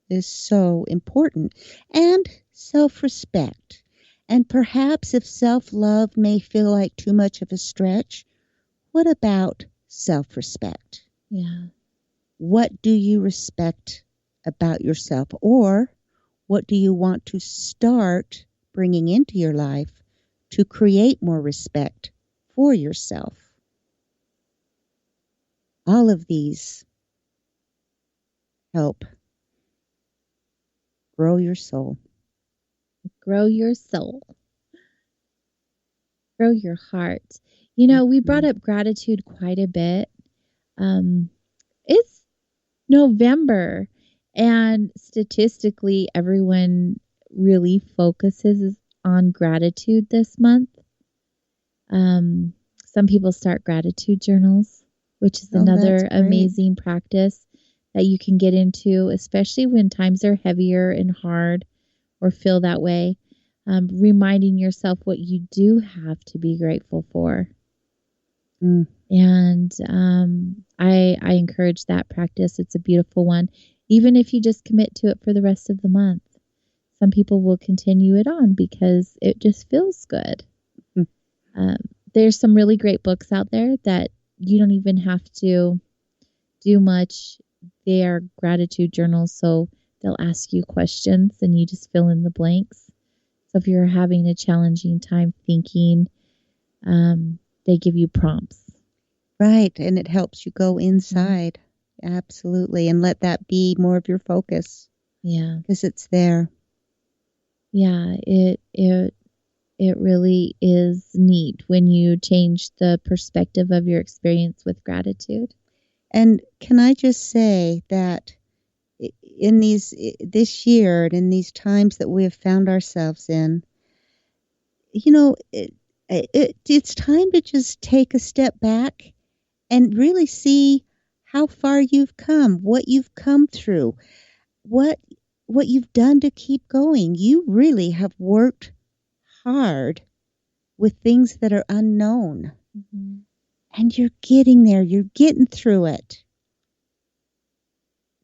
is so important, and self-respect. And perhaps if self-love may feel like too much of a stretch, what about self-respect? Yeah. What do you respect about yourself? Or what do you want to start bringing into your life to create more respect for yourself? All of these help grow your soul. Grow your soul. Grow your heart. You know, we brought up gratitude quite a bit. It's November, and statistically, everyone really focuses on gratitude this month. Some people start gratitude journals, which is another amazing practice that you can get into, especially when times are heavier and hard or feel that way. Reminding yourself what you do have to be grateful for. And I encourage that practice. It's a beautiful one. Even if you just commit to it for the rest of the month. Some people will continue it on because it just feels good. There's some really great books out there that you don't even have to do much. They are gratitude journals, so they'll ask you questions and you just fill in the blanks. So if you're having a challenging time thinking, they give you prompts. Right, and it helps you go inside. Absolutely, and let that be more of your focus. Yeah. Because it's there. Yeah, it really is neat when you change the perspective of your experience with gratitude. And can I just say that in this year and in these times that we have found ourselves in, you know, it's time to just take a step back and really see how far you've come, what you've come through, what you've done to keep going. You really have worked hard with things that are unknown. And you're getting there. You're getting through it.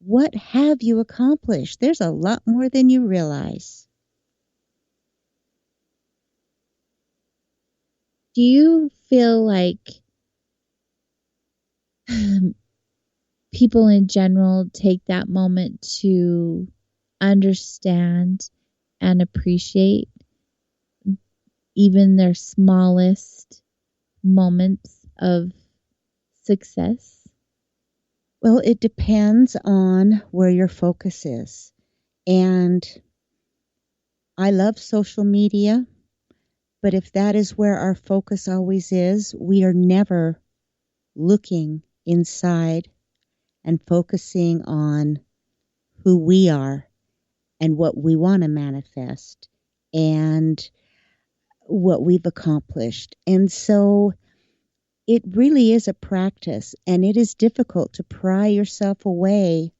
What have you accomplished? There's a lot more than you realize. Do you feel like people in general take that moment to understand and appreciate even their smallest moments of success? Well, it depends on where your focus is. And I love social media, but if that is where our focus always is, we are never looking inside and focusing on who we are and what we want to manifest and what we've accomplished. And so it really is a practice, and it is difficult to pry yourself away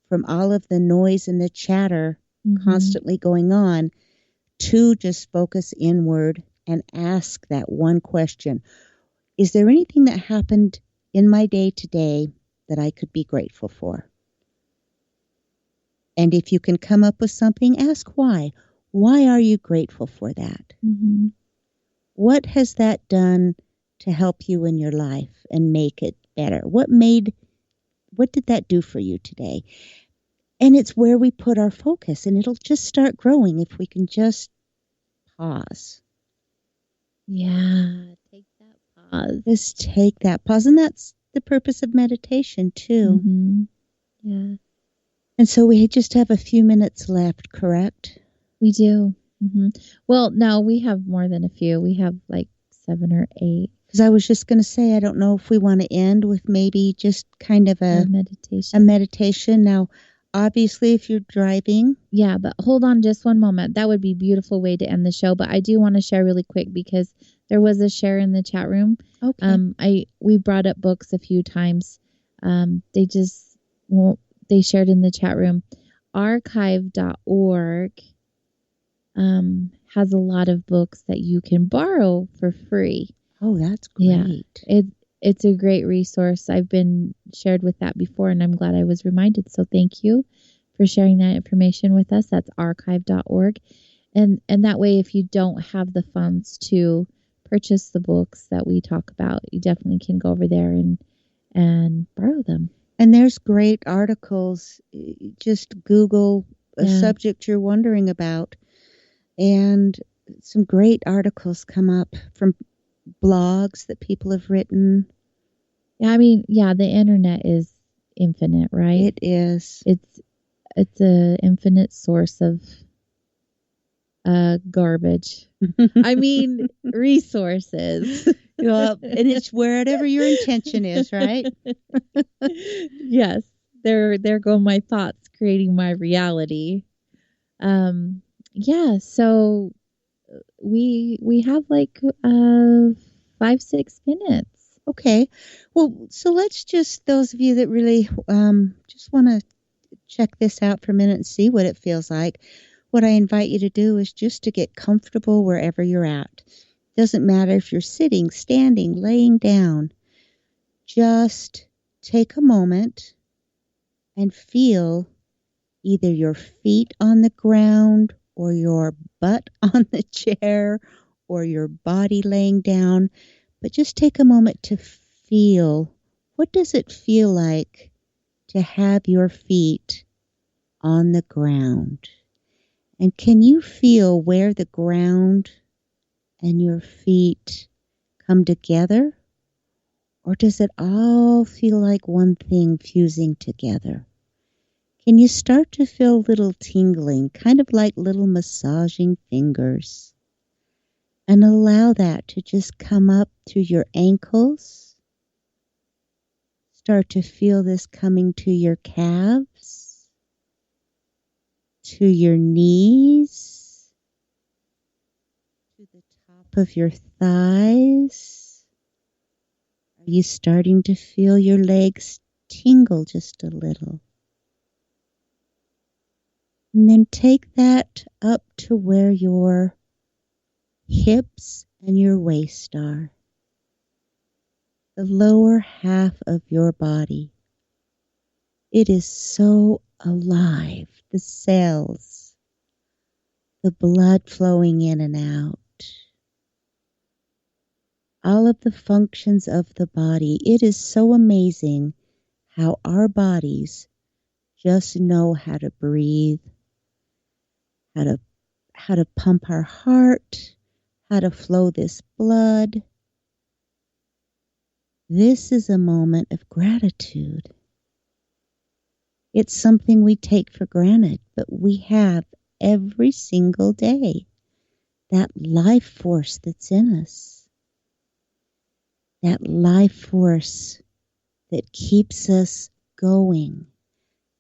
from all of the noise and the chatter constantly going on to just focus inward and ask that one question. Is there anything that happened in my day today that I could be grateful for? And if you can come up with something, ask why. Why are you grateful for that? What has that done to help you in your life and make it better? What did that do for you today? And it's where we put our focus, and it'll just start growing if we can just pause. Yeah, take that pause. Just take that pause. And that's the purpose of meditation, too. Yeah. And so we just have a few minutes left, correct? We do. Well, no, we have more than a few. We have like 7 or 8. Because I was just going to say, I don't know if we want to end with maybe just kind of a meditation. Now, obviously, if you're driving. Yeah, but hold on just one moment. That would be a beautiful way to end the show. But I do want to share really quick because there was a share in the chat room. Okay. We brought up books a few times. They shared in the chat room. Archive.org has a lot of books that you can borrow for free. Oh, that's great. Yeah, it's a great resource. I've been shared with that before, and I'm glad I was reminded. So thank you for sharing that information with us. That's archive.org. And that way, if you don't have the funds to purchase the books that we talk about, you definitely can go over there and borrow them. And there's great articles. Just Google a Yeah. subject you're wondering about, and some great articles come up from blogs that people have written. I mean, yeah, the internet is infinite, right? It is. It's a infinite source of garbage. I mean, resources. Well, and it's wherever your intention is, right? Yes, there go my thoughts creating my reality. Yeah, so we have like 5-6 minutes. Okay. Well, so let's just, those of you that really just want to check this out for a minute and see what it feels like, what I invite you to do is just to get comfortable wherever you're at. Doesn't matter if you're sitting, standing, laying down. Just take a moment and feel either your feet on the ground or your butt on the chair or your body laying down. But just take a moment to feel, what does it feel like to have your feet on the ground? And can you feel where the ground and your feet come together? Or does it all feel like one thing fusing together? Can you start to feel a little tingling, kind of like little massaging fingers? And allow that to just come up to your ankles. Start to feel this coming to your calves, to your knees, to the top of your thighs. Are you starting to feel your legs tingle just a little? And then take that up to where your hips and your waist are. The lower half of your body. It is so alive. The cells, the blood flowing in and out. All of the functions of the body. It is so amazing how our bodies just know how to breathe, how to pump our heart, how to flow this blood. This is a moment of gratitude. It's something we take for granted, but we have every single day. That life force that's in us. That life force that keeps us going.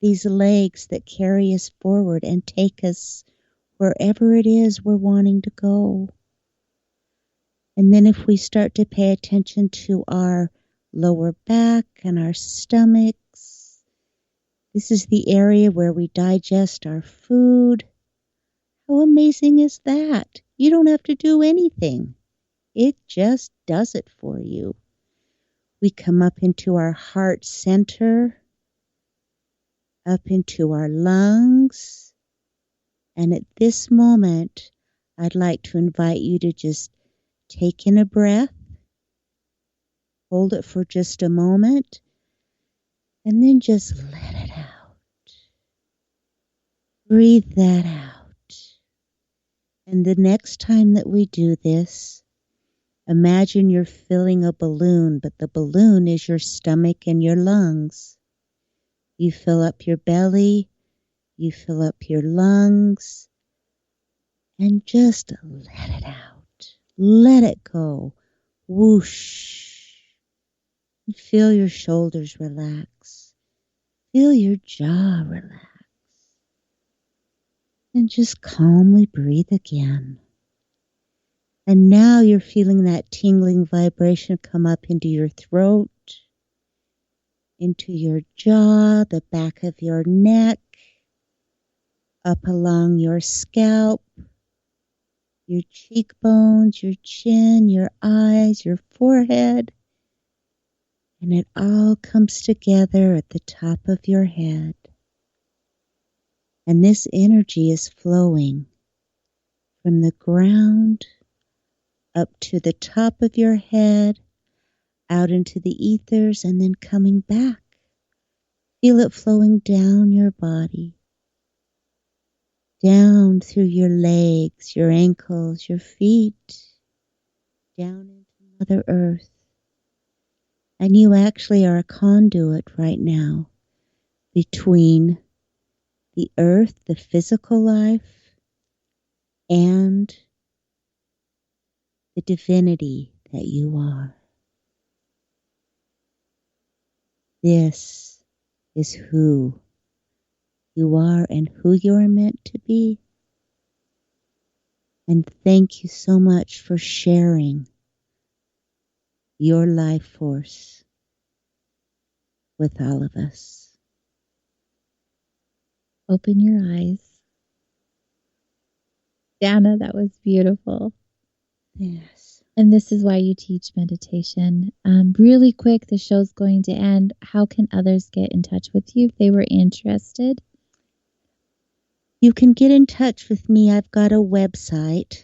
These legs that carry us forward and take us wherever it is we're wanting to go. And then if we start to pay attention to our lower back and our stomachs, this is the area where we digest our food. How amazing is that? You don't have to do anything. It just does it for you. We come up into our heart center, up into our lungs. And at this moment, I'd like to invite you to just take in a breath, hold it for just a moment, and then just let it out. Breathe that out. And the next time that we do this, imagine you're filling a balloon, but the balloon is your stomach and your lungs. You fill up your belly, you fill up your lungs, and just let it out. Let it go. Whoosh. And feel your shoulders relax. Feel your jaw relax. And just calmly breathe again. And now you're feeling that tingling vibration come up into your throat, into your jaw, the back of your neck, up along your scalp, your cheekbones, your chin, your eyes, your forehead. And it all comes together at the top of your head. And this energy is flowing from the ground up to the top of your head, out into the ethers, and then coming back Feel it flowing down your body, down through your legs, your ankles, your feet, down into Mother Earth. And you actually are a conduit right now between the earth, the physical life, and the divinity that you are. This is who you are and who you are meant to be. And thank you so much for sharing your life force with all of us. Open your eyes. Dana, that was beautiful. Yes. And this is why you teach meditation. Really quick, the show's going to end. How can others get in touch with you if they were interested? You can get in touch with me. I've got a website.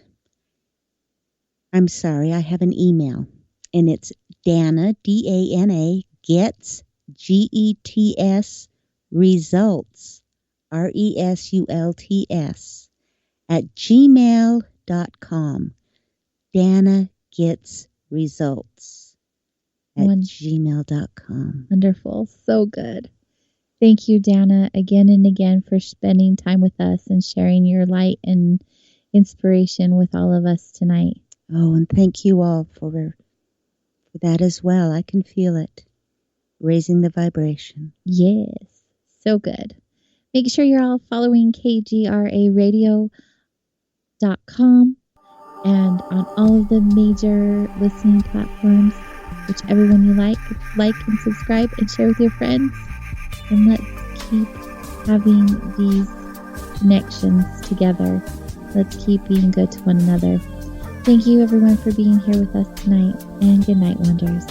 I'm sorry, I have an email. And it's Dana, D-A-N-A, gets, G-E-T-S, results, R-E-S-U-L-T-S, at gmail.com. Dana gets results at gmail.com. Wonderful. So good. Thank you, Dana, again and again for spending time with us and sharing your light and inspiration with all of us tonight. Oh, and thank you all for that as well. I can feel it. Raising the vibration. Yes. So good. Make sure you're all following kgraradio.com and on all of the major listening platforms, whichever one you like and subscribe and share with your friends. And let's keep having these connections together. Let's keep being good to one another. Thank you, everyone, for being here with us tonight. And good night, Wonders.